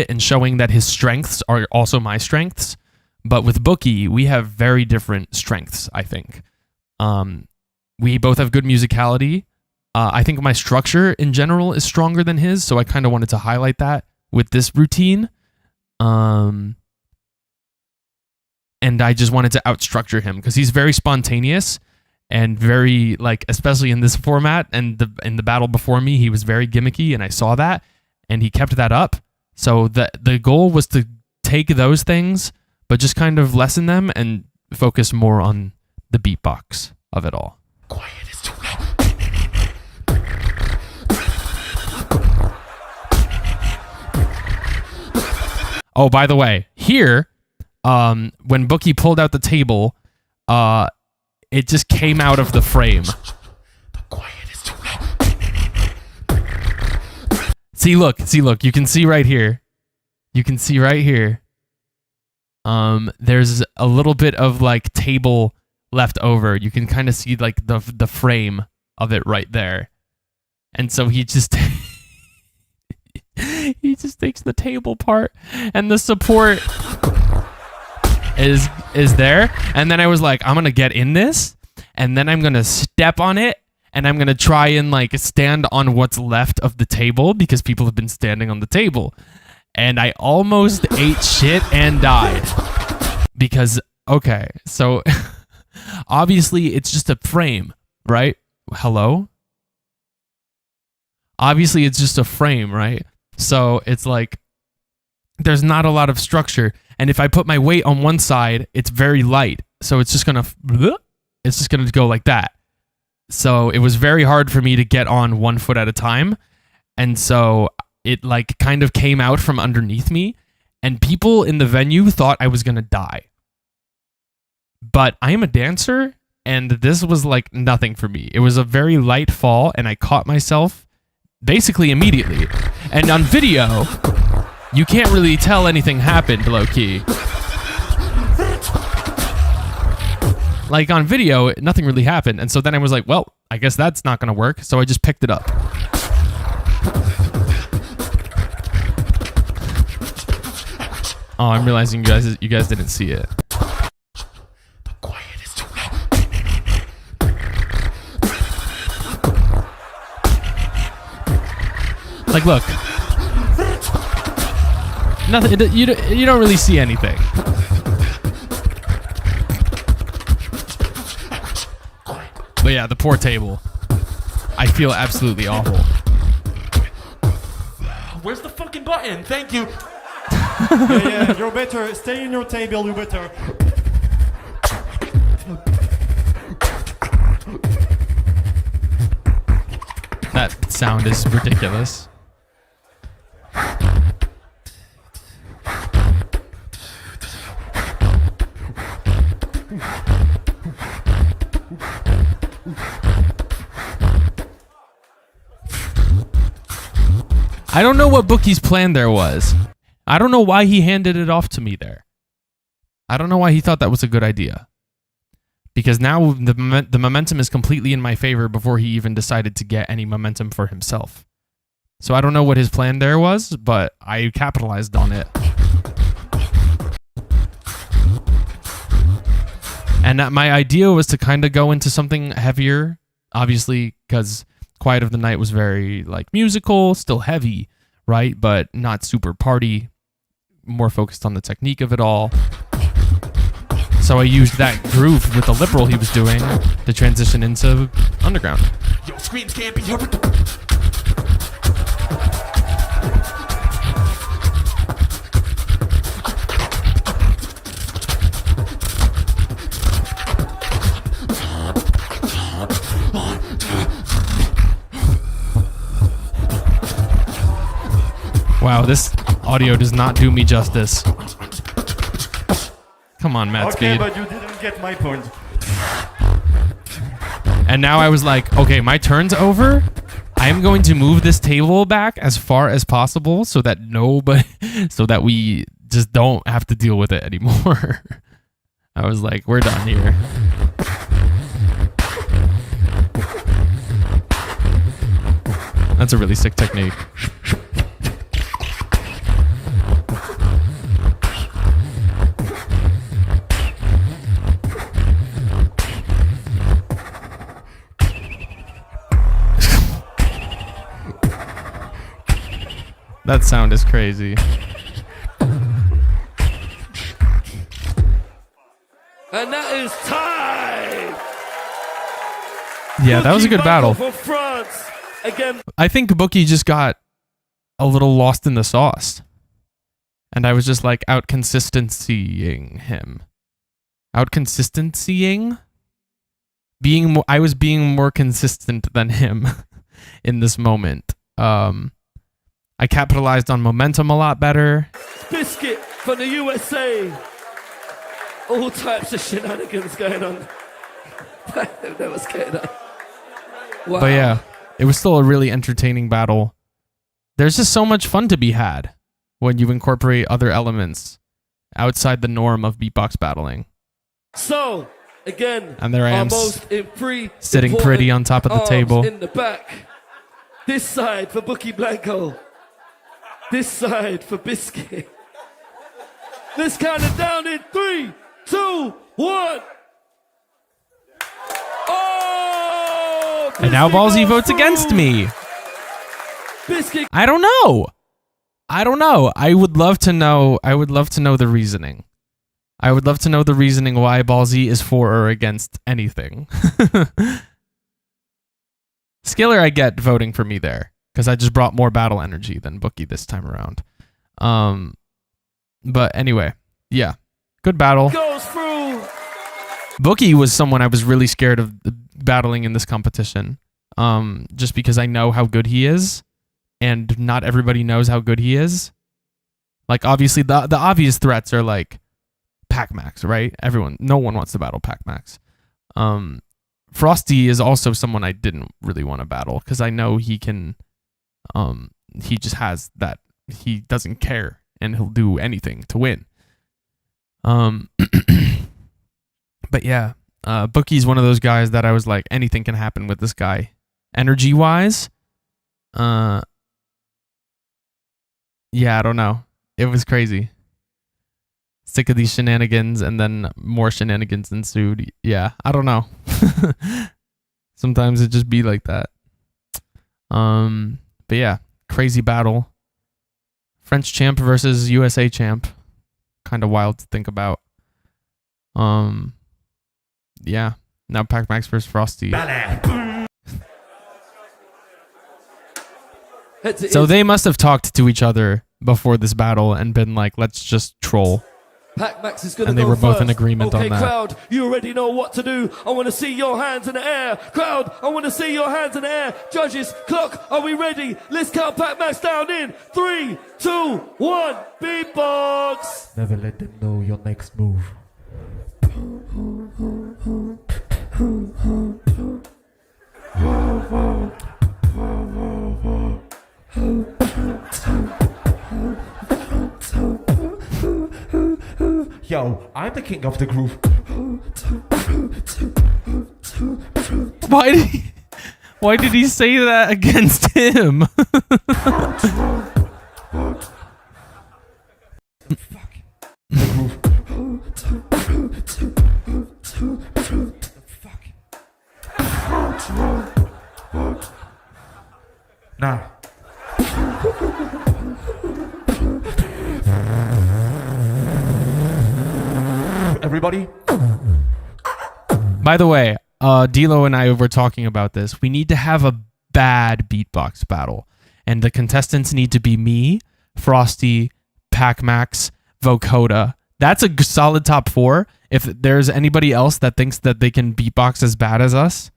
and showing that his strengths are also my strengths. But with Bookie, we have very different strengths, I think. We both have good musicality. I think my structure in general is stronger than his, so I kind of wanted to highlight that with this routine. And I just wanted to outstructure him because he's very spontaneous and very, like, especially in this format, and in the battle before me, he was very gimmicky, and I saw that, and he kept that up. So the goal was to take those things, but just kind of lessen them and focus more on the beatbox of it all. Quiet is too loud. Oh, by the way, here, when Bookie pulled out the table, it just came out of the frame. See, look, you can see right here. There's a little bit of like table left over. You can kind of see like the frame of it right there. And so he just he just takes the table part and the support is there. And then I was like, I'm gonna get in this and then I'm gonna step on it and I'm gonna try and like stand on what's left of the table because people have been standing on the table. And I almost ate shit and died. Because, okay, so obviously it's just a frame, right? Hello? Obviously it's just a frame, right? So it's like, there's not a lot of structure. And if I put my weight on one side, it's very light. So it's just gonna go like that. So it was very hard for me to get on 1 foot at a time. And so it like kind of came out from underneath me. And people in the venue thought I was gonna die. But I am a dancer, and this was like nothing for me. It was a very light fall, and I caught myself basically immediately. And on video, you can't really tell anything happened, low-key. Like on video, nothing really happened. And so then I was like, well, I guess that's not gonna work. So I just picked it up. Oh, I'm realizing you guys didn't see it. Like, look. Nothing. You don't really see anything. But yeah, the poor table. I feel absolutely awful. Where's the fucking button? Thank you. Yeah, you're better. Stay in your table, you better. That sound is ridiculous. I don't know what Bookie's plan there was. I don't know why he handed it off to me there. I don't know why he thought that was a good idea. Because now the momentum is completely in my favor before he even decided to get any momentum for himself. So I don't know what his plan there was, but I capitalized on it. And my idea was to kind of go into something heavier, obviously, because Quiet of the Night was very like musical, still heavy, right? But not super party, more focused on the technique of it all. So I used that groove with the lip roll he was doing to transition into underground. Yo, screams can't be heard. Wow, this audio does not do me justice. Come on, Matt Okay, Speed. but you didn't get my point. And now I was like, okay, my turn's over. I am going to move this table back as far as possible so that we just don't have to deal with it anymore. I was like, we're done here. That's a really sick technique. That sound is crazy. And that is time. Yeah, that was a good battle. For France. Again. I think Bookie just got a little lost in the sauce. And I was just like out-consistencying him. Out-consistencying? I was being more consistent than him in this moment. I capitalized on momentum a lot better. Biscuit from the USA. All types of shenanigans going on. I don't know what's going on. Wow. But yeah, it was still a really entertaining battle. There's just so much fun to be had when you incorporate other elements outside the norm of beatbox battling. So, again, And there I am, sitting important pretty on top of the arms table. in the back. This side for Bookie Blanco. This side for Biscuit. Let's count it down in 3, 2, 1. Oh! And now Biscuit Ballsy goes votes through. against me. Biscuit. I don't know. I would love to know the reasoning. I would love to know the reasoning why Ballsy is for or against anything. Skiller, I get voting for me there because I just brought more battle energy than Bookie this time around. But anyway, yeah, good battle. Goes through. Bookie was someone I was really scared of battling in this competition, just because I know how good he is, and not everybody knows how good he is. Like, obviously, the obvious threats are like Pac-Max, right? No one wants to battle Pac-Max. Frosty is also someone I didn't really want to battle because I know he can. He just has that. He doesn't care, and he'll do anything to win. But yeah, Bookie's one of those guys that I was like, anything can happen with this guy, energy-wise. Yeah, I don't know. It was crazy. Sick of these shenanigans, and then more shenanigans ensued. Yeah, I don't know. Sometimes it just be like that. But yeah, crazy battle. French champ versus USA champ. Kind of wild to think about. Yeah. Now Pac-Max versus Frosty. So they must have talked to each other before this battle and been like, let's just troll. Pac-Max is gonna And they go were both in first. agreement on Okay, that. crowd, you already know what to do. I want to see your hands in the air. Crowd, I want to see your hands in the air. Judges, clock, are we ready? Let's count Pac-Max down in 3, 2, 1. Beatbox. Never let them know your next move. Yo, I'm the king of the groove. Why did he say that against him? Nah. Everybody? By the way, D'Lo and I were talking about this. We need to have a bad beatbox battle. And the contestants need to be me, Frosty, Pac-Max, Vocoda. That's a solid top 4. If there's anybody else that thinks that they can beatbox as bad as us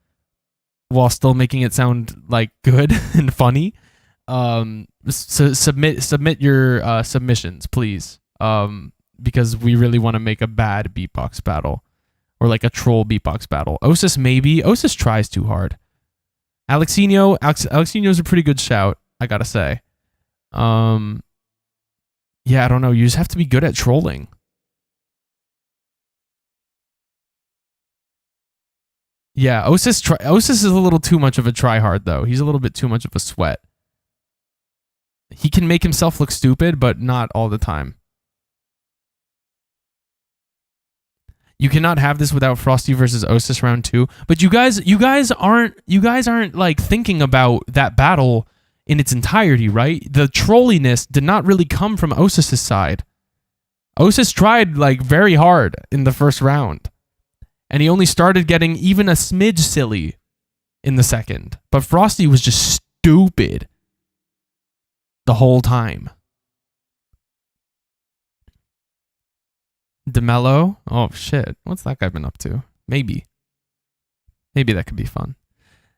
while still making it sound like good and funny, submit your submissions, please. Because we really want to make a bad beatbox battle. Or like a troll beatbox battle. Osis maybe. Osis tries too hard. Alexino's a pretty good shout, I gotta say. Yeah, I don't know. You just have to be good at trolling. Yeah, Osis is a little too much of a tryhard, though. He's a little bit too much of a sweat. He can make himself look stupid, but not all the time. You cannot have this without Frosty versus Osis round 2. But you guys aren't like thinking about that battle in its entirety, right? The trolliness did not really come from Osis's side. Osis tried like very hard in the first round. And he only started getting even a smidge silly in the second. But Frosty was just stupid the whole time. DeMello? Oh, shit. What's that guy been up to? Maybe that could be fun.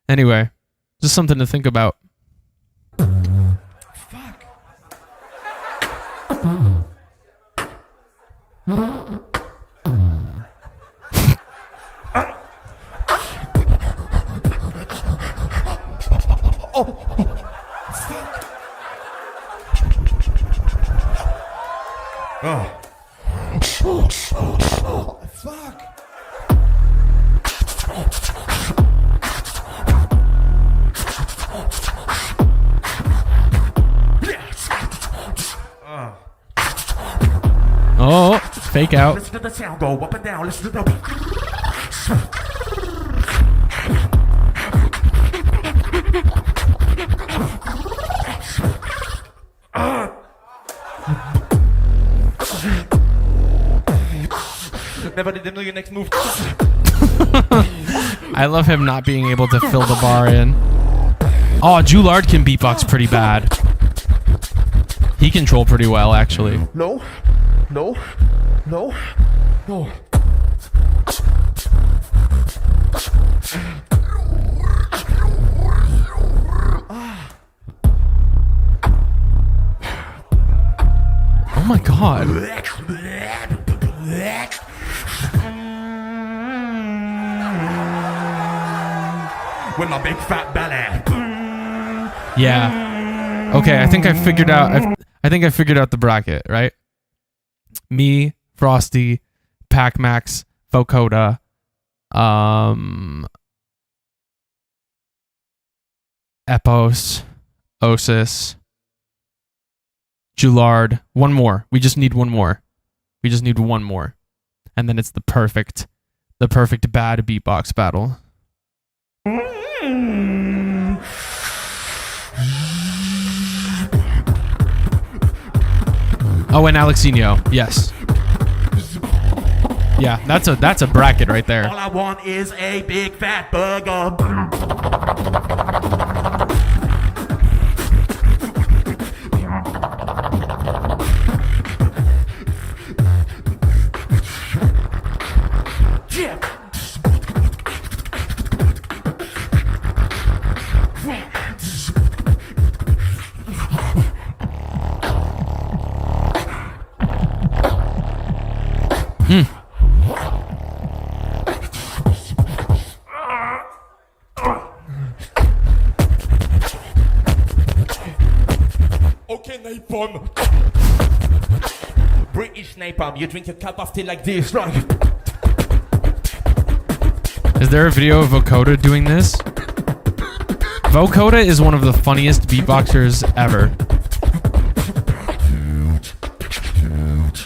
Anyway, just something to think about. Fuck. Fuck. Oh, fake out. Listen to the sound go up and down. Listen to the. Never did know your next move. I love him not being able to fill the bar in. Oh, Gelber can beatbox pretty bad. He can troll pretty well, actually. No. No. No. No. Oh my god. With my big fat belly. Yeah. Okay, I think I figured out. I think I figured out the bracket, right? Me, Frosty, Pac-Max, Vocoda, Epos, Osis, Gelber. One more. We just need one more. We just need one more, and then it's the perfect bad beatbox battle. Oh, and Alexinho. Yes. Yeah, that's a bracket right there. All I want is a big fat burger. Yeah. Okay, napalm. British napalm. You drink a cup of tea like this, right? Is there a video of Vocoda doing this? Vocoda is one of the funniest beatboxers ever.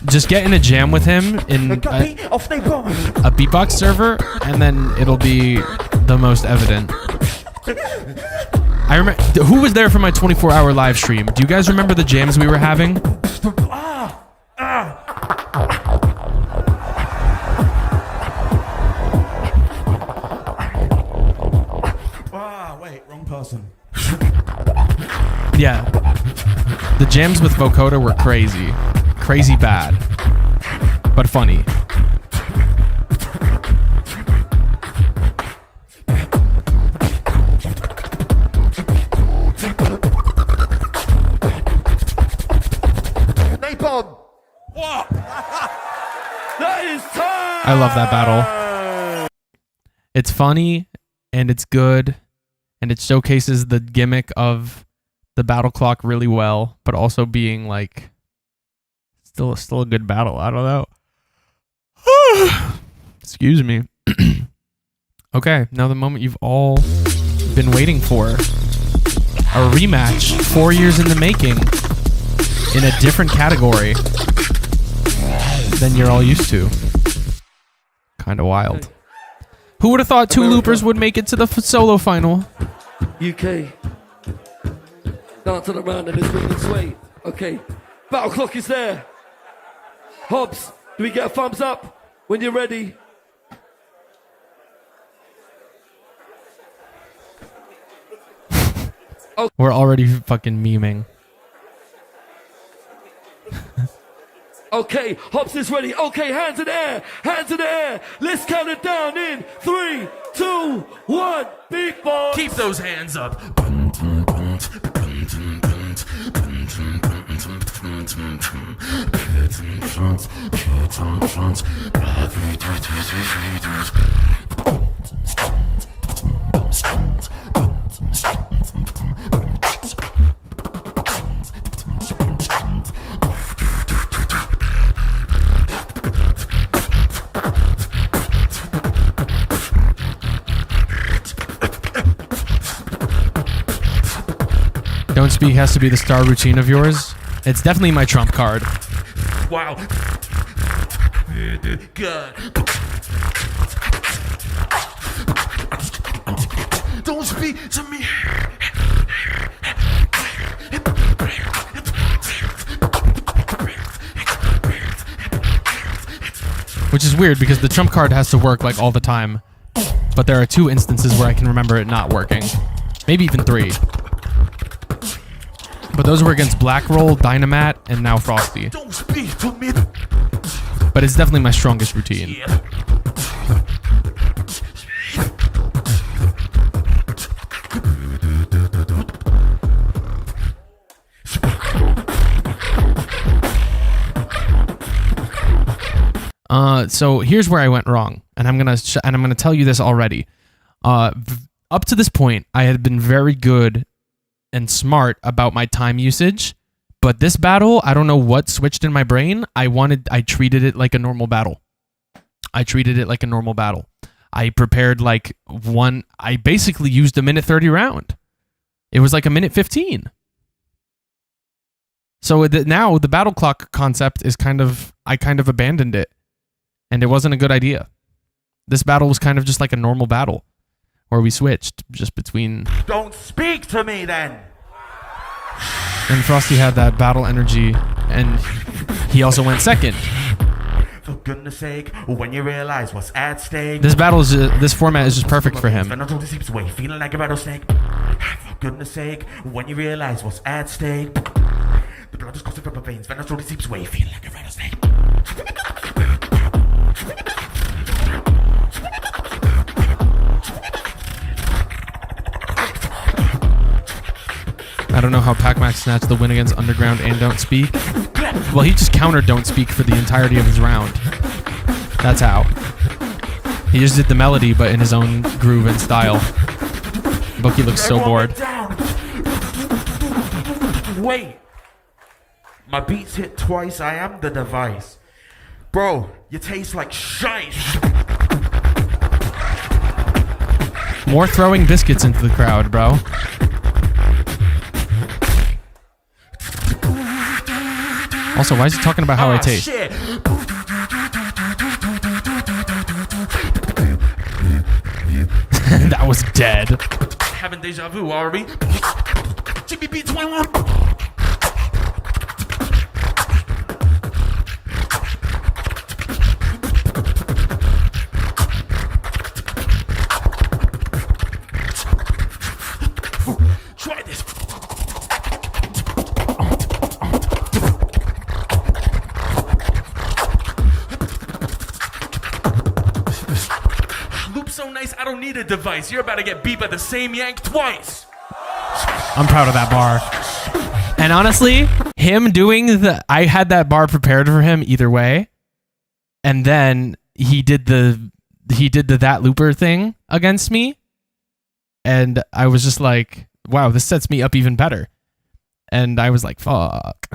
Just get in a jam with him in a beatbox server, and then it'll be the most evident. I remember who was there for my 24-hour live stream. Do you guys remember the jams we were having? Wait, wrong person. Yeah. The jams with Vocoda were crazy. Crazy bad. But funny. Napalm. What? That is time. I love that battle. It's funny and it's good and it showcases the gimmick of the battle clock really well, but also being like still a good battle. I don't know. Excuse me. Okay, now the moment you've all been waiting for. A rematch 4 years in the making in a different category than you're all used to. Kind of wild. Who would have thought two loopers would make it to the solo final? UK. Dancing around in this rhythm sway. Okay. Battle clock is there. Hobbs, do we get a thumbs up when you're ready? We're already fucking memeing. Okay, Hobbs is ready. Okay, hands in the air. Hands in the air. Let's count it down in 3, 2, 1. Beatbox. Keep those hands up. Frosty has to be the star routine of yours. It's definitely my trump card. Wow. Good. Don't speak to me. Which is weird because the trump card has to work like all the time. But there are 2 instances where I can remember it not working. Maybe even 3. But those were against Black Roll, Dynamat, and now Frosty. Don't speak to me. But it's definitely my strongest routine. Yeah. So here's where I went wrong, and I'm gonna tell you this already. Up to this point, I had been very good and smart about my time usage, but this battle, I don't know what switched in my brain. I treated it like a normal battle. I prepared like I basically used a minute 30 round. It was like a minute 15. So now the battle clock concept is I kind of abandoned it. And it wasn't a good idea. This battle was kind of just like a normal battle where we switched just between. Don't speak to me then. And Frosty had that battle energy, and he also went second. For goodness sake, when you realize what's at stake. This format is just perfect for him. Feeling like a rattlesnake. For goodness sake, when you realize what's at stake. The blood is coursing from my veins. Venom slowly seeps away, feeling like a rattlesnake. I don't know how Pac-Max snatched the win against Underground and Don't Speak. Well, he just countered Don't Speak for the entirety of his round. That's how. He just did the melody, but in his own groove and style. Bookie looks so bored. Wait. My beats hit twice. I am the device. Bro, you taste like shite. More throwing biscuits into the crowd, bro. Also, why is he talking about how I taste? Shit. That was dead. Having deja vu, are we? GBP 21. Try this. Loop so nice, I don't need a device. You're about to get beat by the same yank twice. I'm proud of that bar. And honestly, him doing I had that bar prepared for him either way. And then he did the that looper thing against me. And I was just like, wow, this sets me up even better. And I was like, fuck.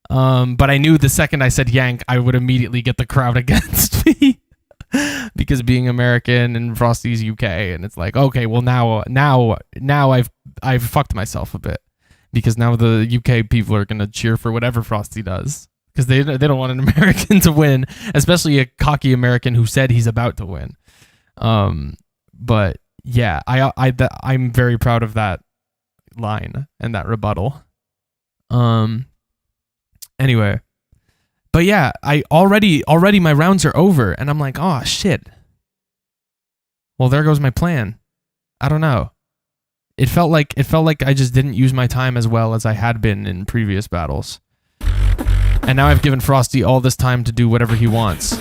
But I knew the second I said yank, I would immediately get the crowd against me. Because being American and Frosty's UK, and it's like, okay, well now I've fucked myself a bit. Because now the UK people are gonna cheer for whatever Frosty does. Because they don't want an American to win, especially a cocky American who said he's about to win. But yeah, I'm very proud of that line and that rebuttal. Anyway, but yeah, I already my rounds are over, and I'm like, oh shit. Well, there goes my plan. I don't know. It felt like I just didn't use my time as well as I had been in previous battles. And now I've given Frosty all this time to do whatever he wants.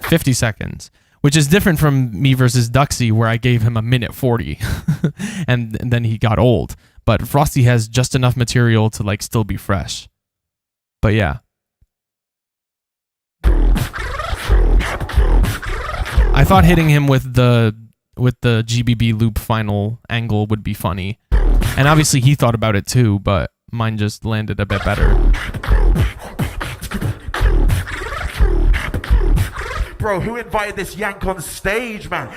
50 seconds. Which is different from me versus Duxie, where I gave him a minute 40. and then he got old. But Frosty has just enough material to like still be fresh. But yeah. I thought hitting him with the GBB loop final angle would be funny. And obviously he thought about it too, but mine just landed a bit better. Bro, who invited this yank on stage, man?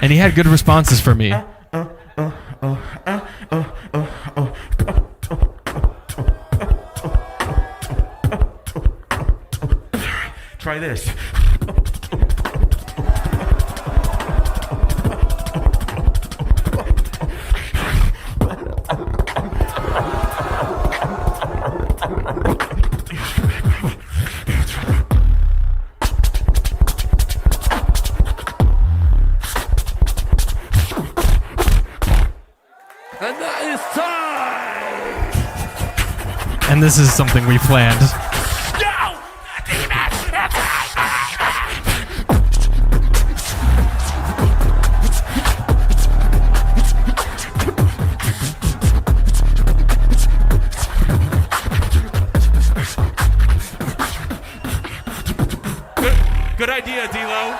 And he had good responses for me. Try this. And that is time. And this is something we planned. Good idea, D-Lo.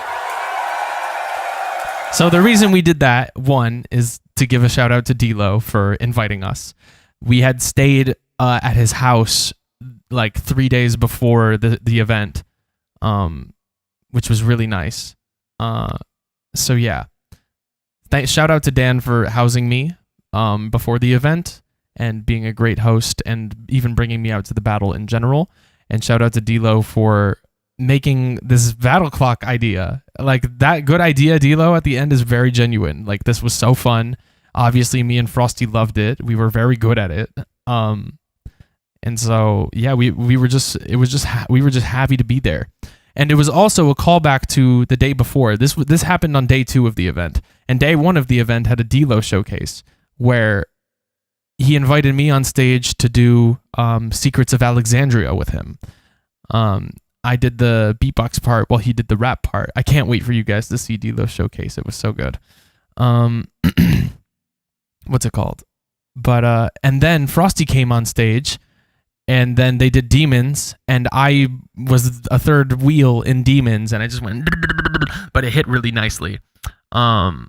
So the reason we did that, one, is to give a shout out to D-Lo for inviting us. We had stayed at his house like 3 days before the event, which was really nice. So yeah, shout out to Dan for housing me before the event and being a great host and even bringing me out to the battle in general. And shout out to D-Lo for making this battle clock idea. Like, that good idea, D-Lo, at the end is very genuine. Like, this was so fun. Obviously, me and Frosty loved it. We were very good at it. And so, yeah, we were just happy to be there. And it was also a callback to the day before. This happened on day 2 of the event. And day 1 of the event had a D-Lo showcase where he invited me on stage to do Secrets of Alexandria with him. I did the beatbox part while he did the rap part. I can't wait for you guys to see D-Lo showcase. It was so good. What's it called? But and then Frosty came on stage, and then they did Demons, and I was a third wheel in Demons, and I just went, but it hit really nicely. I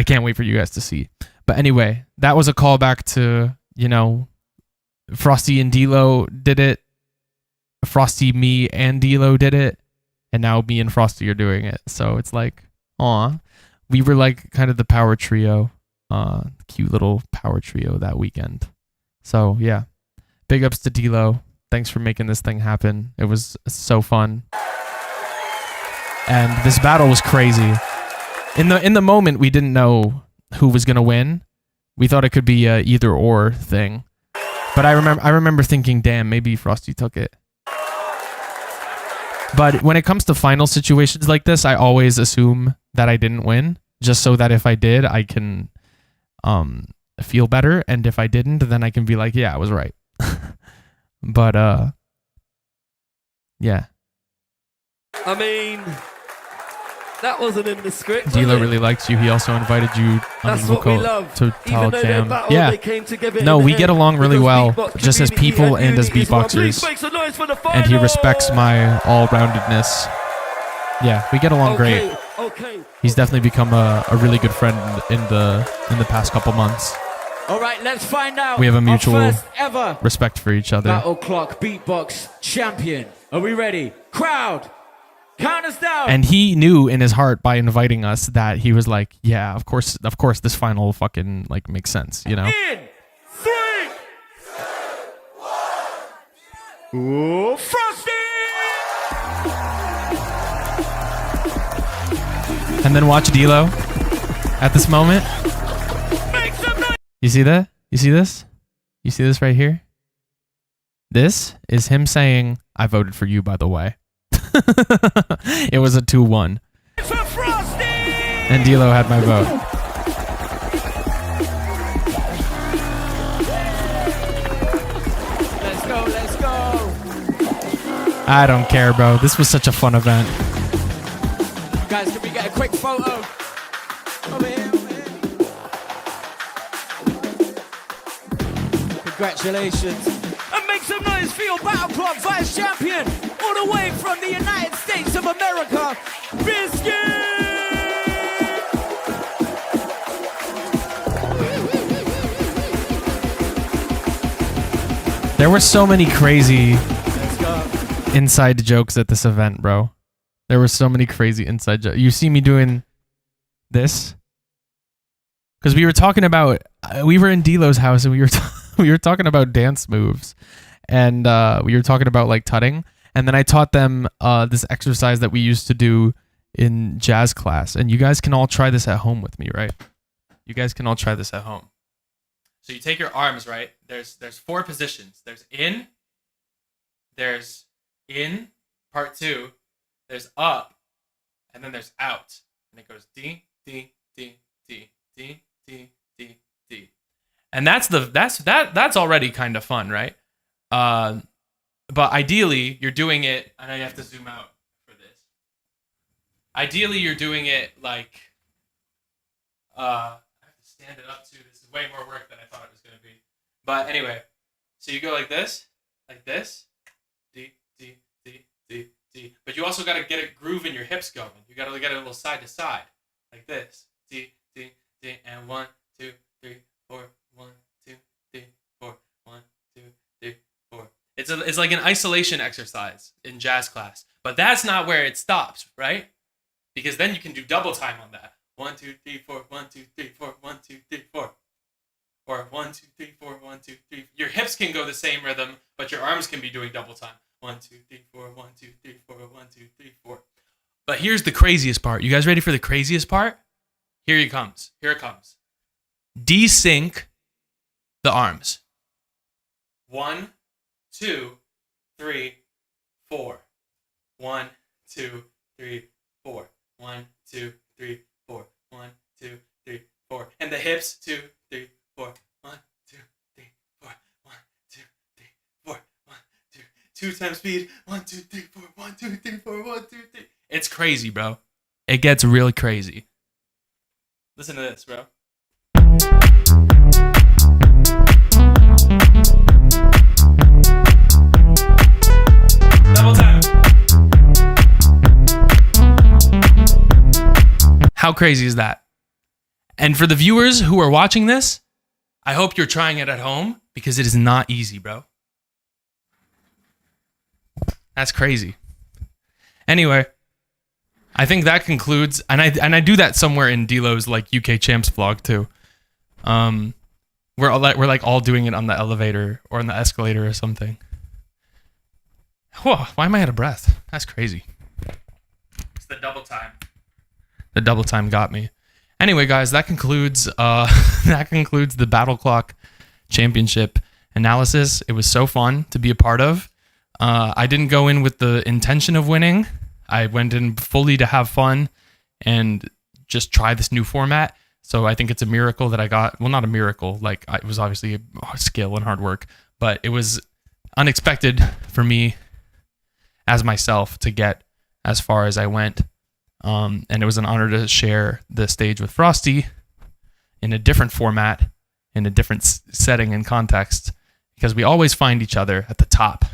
can't wait for you guys to see. But anyway, that was a callback to, Frosty and D-Lo did it. Frosty, me, and D-Lo did it, and now me and Frosty are doing it. So it's like, aw, we were like kind of the power trio, cute little power trio that weekend. So yeah, big ups to D-Lo. Thanks for making this thing happen. It was so fun, and this battle was crazy. In the moment, we didn't know who was gonna win. We thought it could be a either or thing, but I remember thinking, damn, maybe Frosty took it. But when it comes to final situations like this, I always assume that I didn't win, just so that if I did, I can feel better. And if I didn't, then I can be like, yeah, I was right. But, yeah. I mean, that wasn't in the script. D-Lo really likes you. He also invited you on That's what we love. to Even though Jam. they battled, Yeah. they came together No, in we the get end along really because well, beatbox just as community people and and as unity is one. beatboxers. Please make some noise for the And he final. respects my all-roundedness. Yeah, we get along great. Okay. He's definitely become a really good friend in the past couple months. All right, let's find out. We have a mutual our first ever respect for each other. Battle Clock Beatbox champion. Are we ready? Crowd, count us down. And he knew in his heart by inviting us that he was like, yeah, of course this final fucking like makes sense, In 3, 2, 1. Ooh, Frosty! And then watch D-Lo at this moment. Make some noise! You see that? You see this? You see this right here? This is him saying, I voted for you, by the way. It was a 2-1. For Frosty! And D-Lo had my vote. Let's go, let's go. I don't care, bro. This was such a fun event. Guys, can we get a quick photo? Over here, over here. Congratulations. And make some noise for your Battle Clock Vice Champion, all the way from the United States of America, Biscuit! There were so many crazy inside jokes at this event, bro. There were so many crazy inside jokes. You see me doing this? Because we were talking about, we were in D-Lo's house and we were talking about dance moves. And we were talking about like tutting. And then I taught them this exercise that we used to do in jazz class. And you guys can all try this at home with me, right? You guys can all try this at home. So you take your arms, right? There's 4 positions. There's in, part 2, there's up, and then there's out. And it goes D, D, D, D, D, D, D, D. And that's already kind of fun, right? But ideally, you're doing it, and I have to zoom out for this. Ideally, you're doing it like, I have to stand it up too. This is way more work than I thought it was going to be. But anyway, so you go like this, D, D, D, D, D. But you also got to get a groove in your hips going. You got to get a little side to side, like this, D, D, D, and 1, 2, 3, 4, 1, 2, 3, 4, 1, 2, 3, 4. It's like an isolation exercise in jazz class, but that's not where it stops, right? Because then you can do double time on that. 1, 2, 3, 4, 1, 2, 3, 4, 1, 2, 3, 4. Or 1, 2, 3, 4, 1, 2, 3. Your hips can go the same rhythm, but your arms can be doing double time. 1, 2, 3, 4, 1, 2, 3, 4, 1, 2, 3, 4. But here's the craziest part. You guys ready for the craziest part? Here it comes. Desync the arms. 1, 2, 3, 4. 1, 2, 3, 4. 1, 2, 3, 4. 1, 2, 3, 4. And the hips, 2, 3, 4. 1, 2, 3, 4. 1, 2, 3, 4. 1, 2. 2 times speed. 1, 2, 3, 4. 1, 2, 3, 4. 1, 2, 3. It's crazy, bro. It gets really crazy. Listen to this, bro. Double time. How crazy is that? And for the viewers who are watching this, I hope you're trying it at home because it is not easy, bro. That's crazy. Anyway, I think that concludes, and I do that somewhere in D-Lo's like UK Champs vlog too. We're like all doing it on the elevator or on the escalator or something. Whoa, why am I out of breath? That's crazy. It's the double time. The double time got me. Anyway, guys, that concludes the Battle Clock Championship analysis. It was so fun to be a part of. I didn't go in with the intention of winning. I went in fully to have fun and just try this new format. So I think it's a miracle that I got. Well, not a miracle. Like, it was obviously a skill and hard work, but it was unexpected for me as myself to get as far as I went. And it was an honor to share the stage with Frosty in a different format, in a different setting and context, because we always find each other at the top.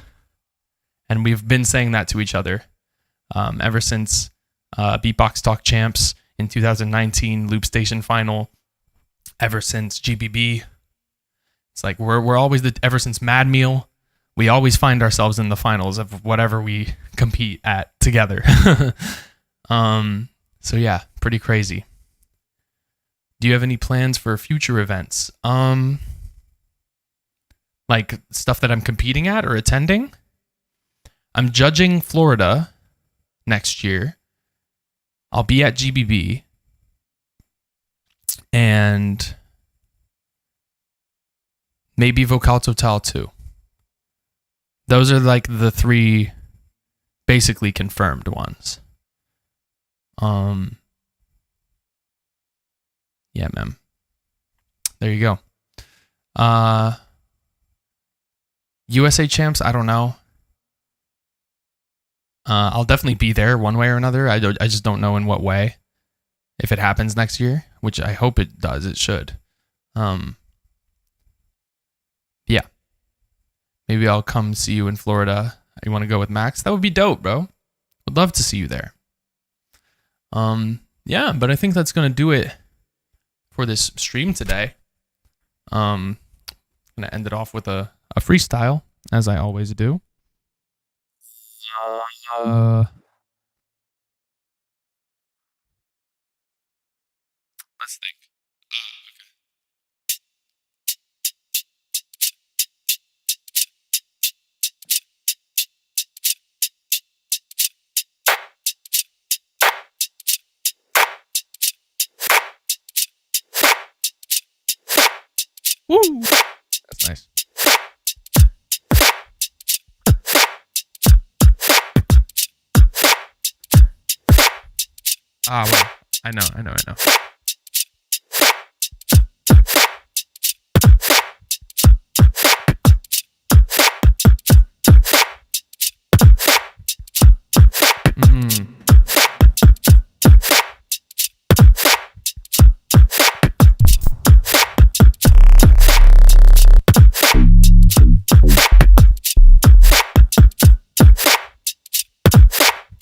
And we've been saying that to each other ever since Beatbox Talk Champs in 2019, Loop Station Final, ever since GBB. It's like we're always ever since Mad Meal, we always find ourselves in the finals of whatever we compete at together. So yeah, pretty crazy. Do you have any plans for future events? Like stuff that I'm competing at or attending? I'm judging Florida next year. I'll be at GBB. And maybe Vocal Total too. Those are like the 3 basically confirmed ones. Yeah, man. There you go. USA Champs, I don't know. I'll definitely be there one way or another. I just don't know in what way. If it happens next year, which I hope it does, it should. Yeah. Maybe I'll come see you in Florida. You want to go with Max? That would be dope, bro. Would love to see you there. Yeah, but I think that's gonna do it for this stream today. Gonna end it off with a freestyle, as I always do. Let's think. Woo! That's nice. Ah, well, I know.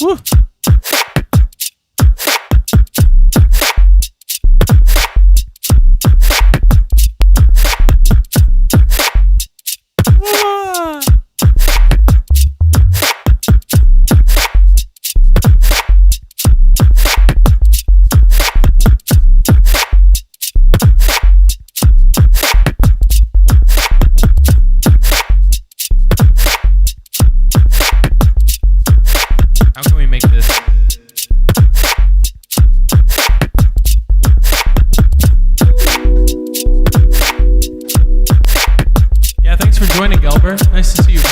Woo! How can we make this? Yeah, thanks for joining, Gelber. Nice to see you, bro.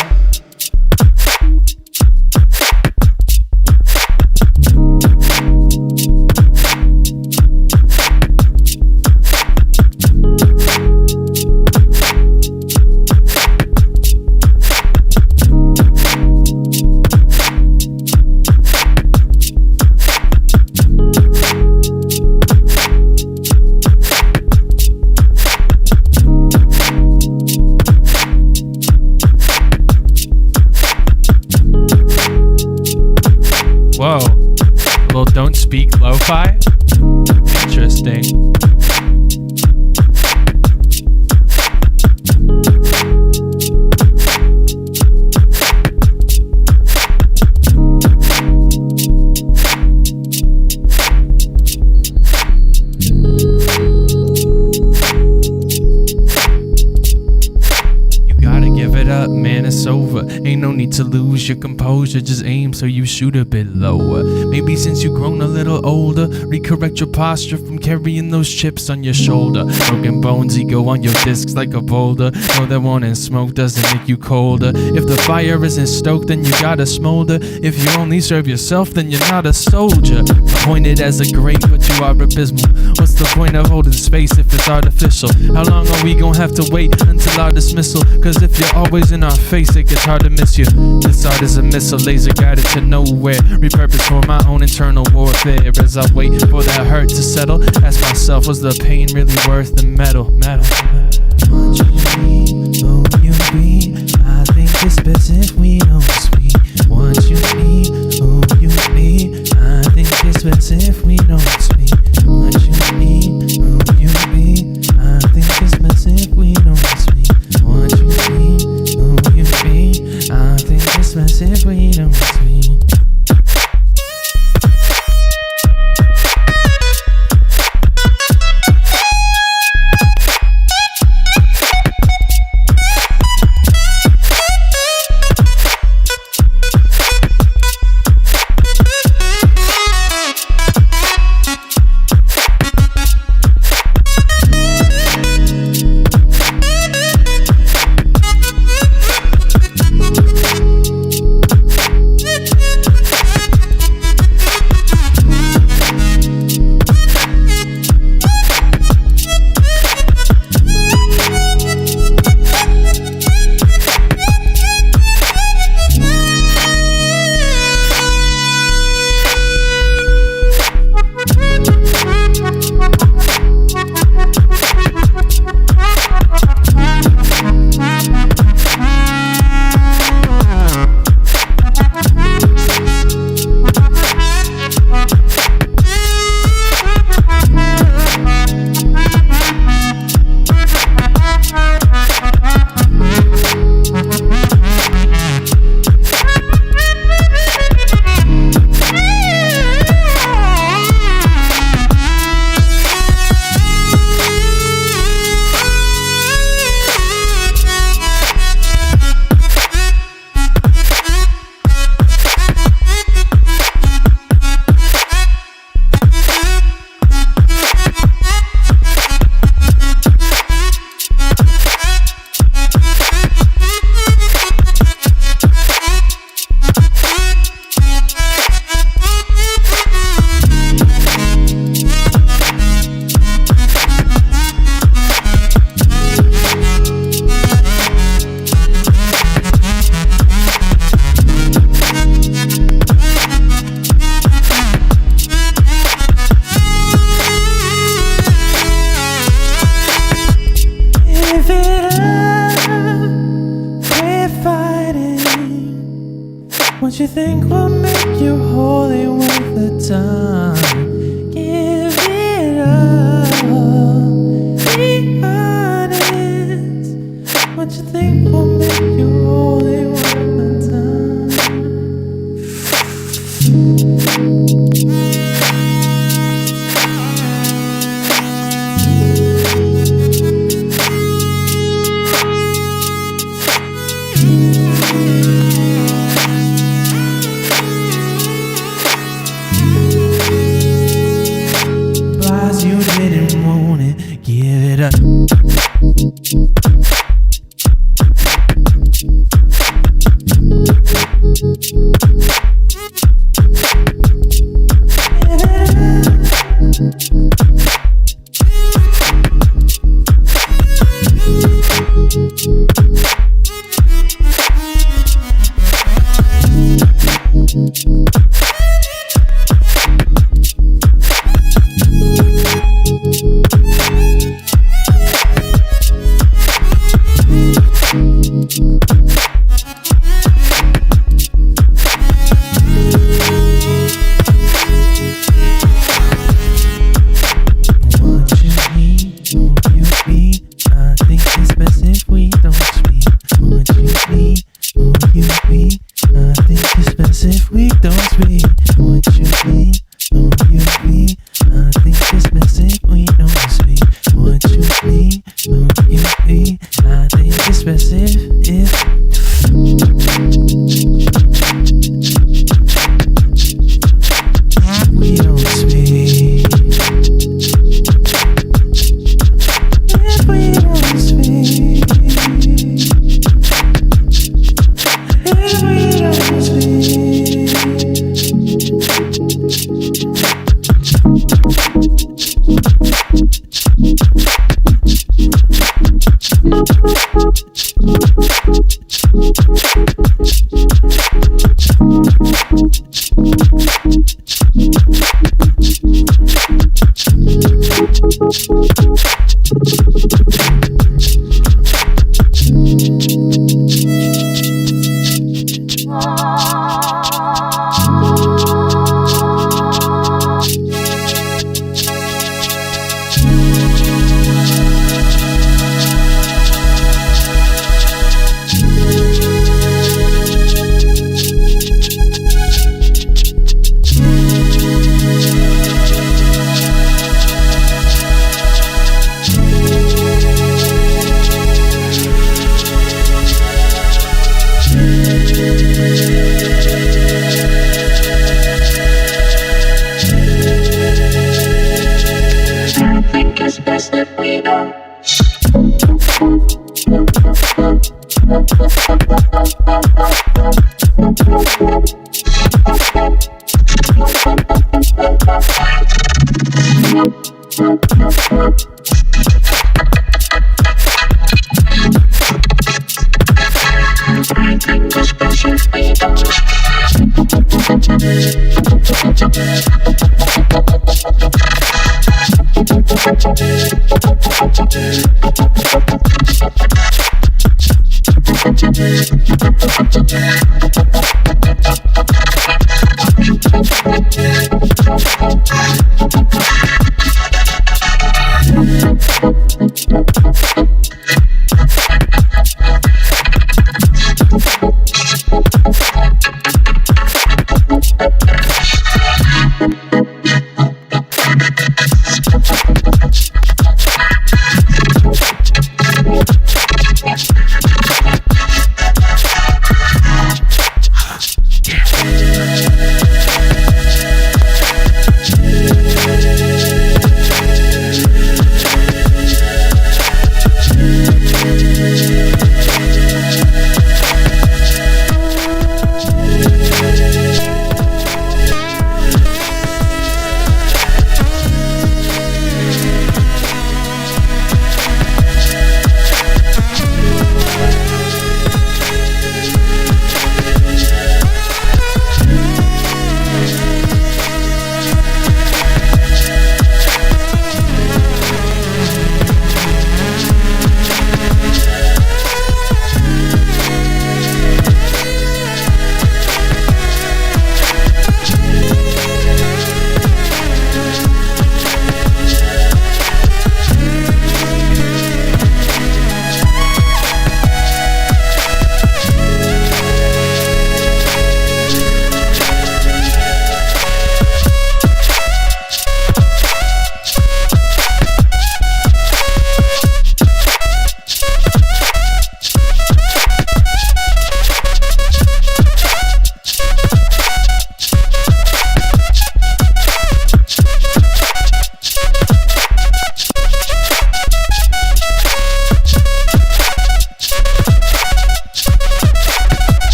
Whoa, a little don't speak lo-fi? Interesting. Man, it's over. Ain't no need to lose your composure. Just aim so you shoot a bit lower. Maybe since you've grown a little older, recorrect your posture from carrying those chips on your shoulder. Broken bones, ego on your discs like a boulder. Know that wanting smoke doesn't make you colder. If the fire isn't stoked, then you gotta smolder. If you only serve yourself, then you're not a soldier. Appointed as a great, but you are abysmal. What's the point of holding space if it's artificial? How long are we gonna have to wait until our dismissal? Cause if you're always in our face, it gets hard to miss you. This art is a missile, laser guided to nowhere. Repurposed for my own internal warfare. As I wait for that hurt to settle, ask myself, was the pain really worth the metal? What you need, oh you be. I think it's best if we don't speak. What you need, oh you be. I think it's best if we don't speak. What you need, oh you be. I think it's best if we don't speak. What you need, oh you be. I think it's best if we don't speak. What you think will make you wholly worth the time? Give it up. Be honest. What you think will make you wholly worth the time? You didn't want it, give it up.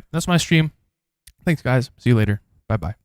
right, that's my stream. Thanks, guys. See you later. Bye-bye.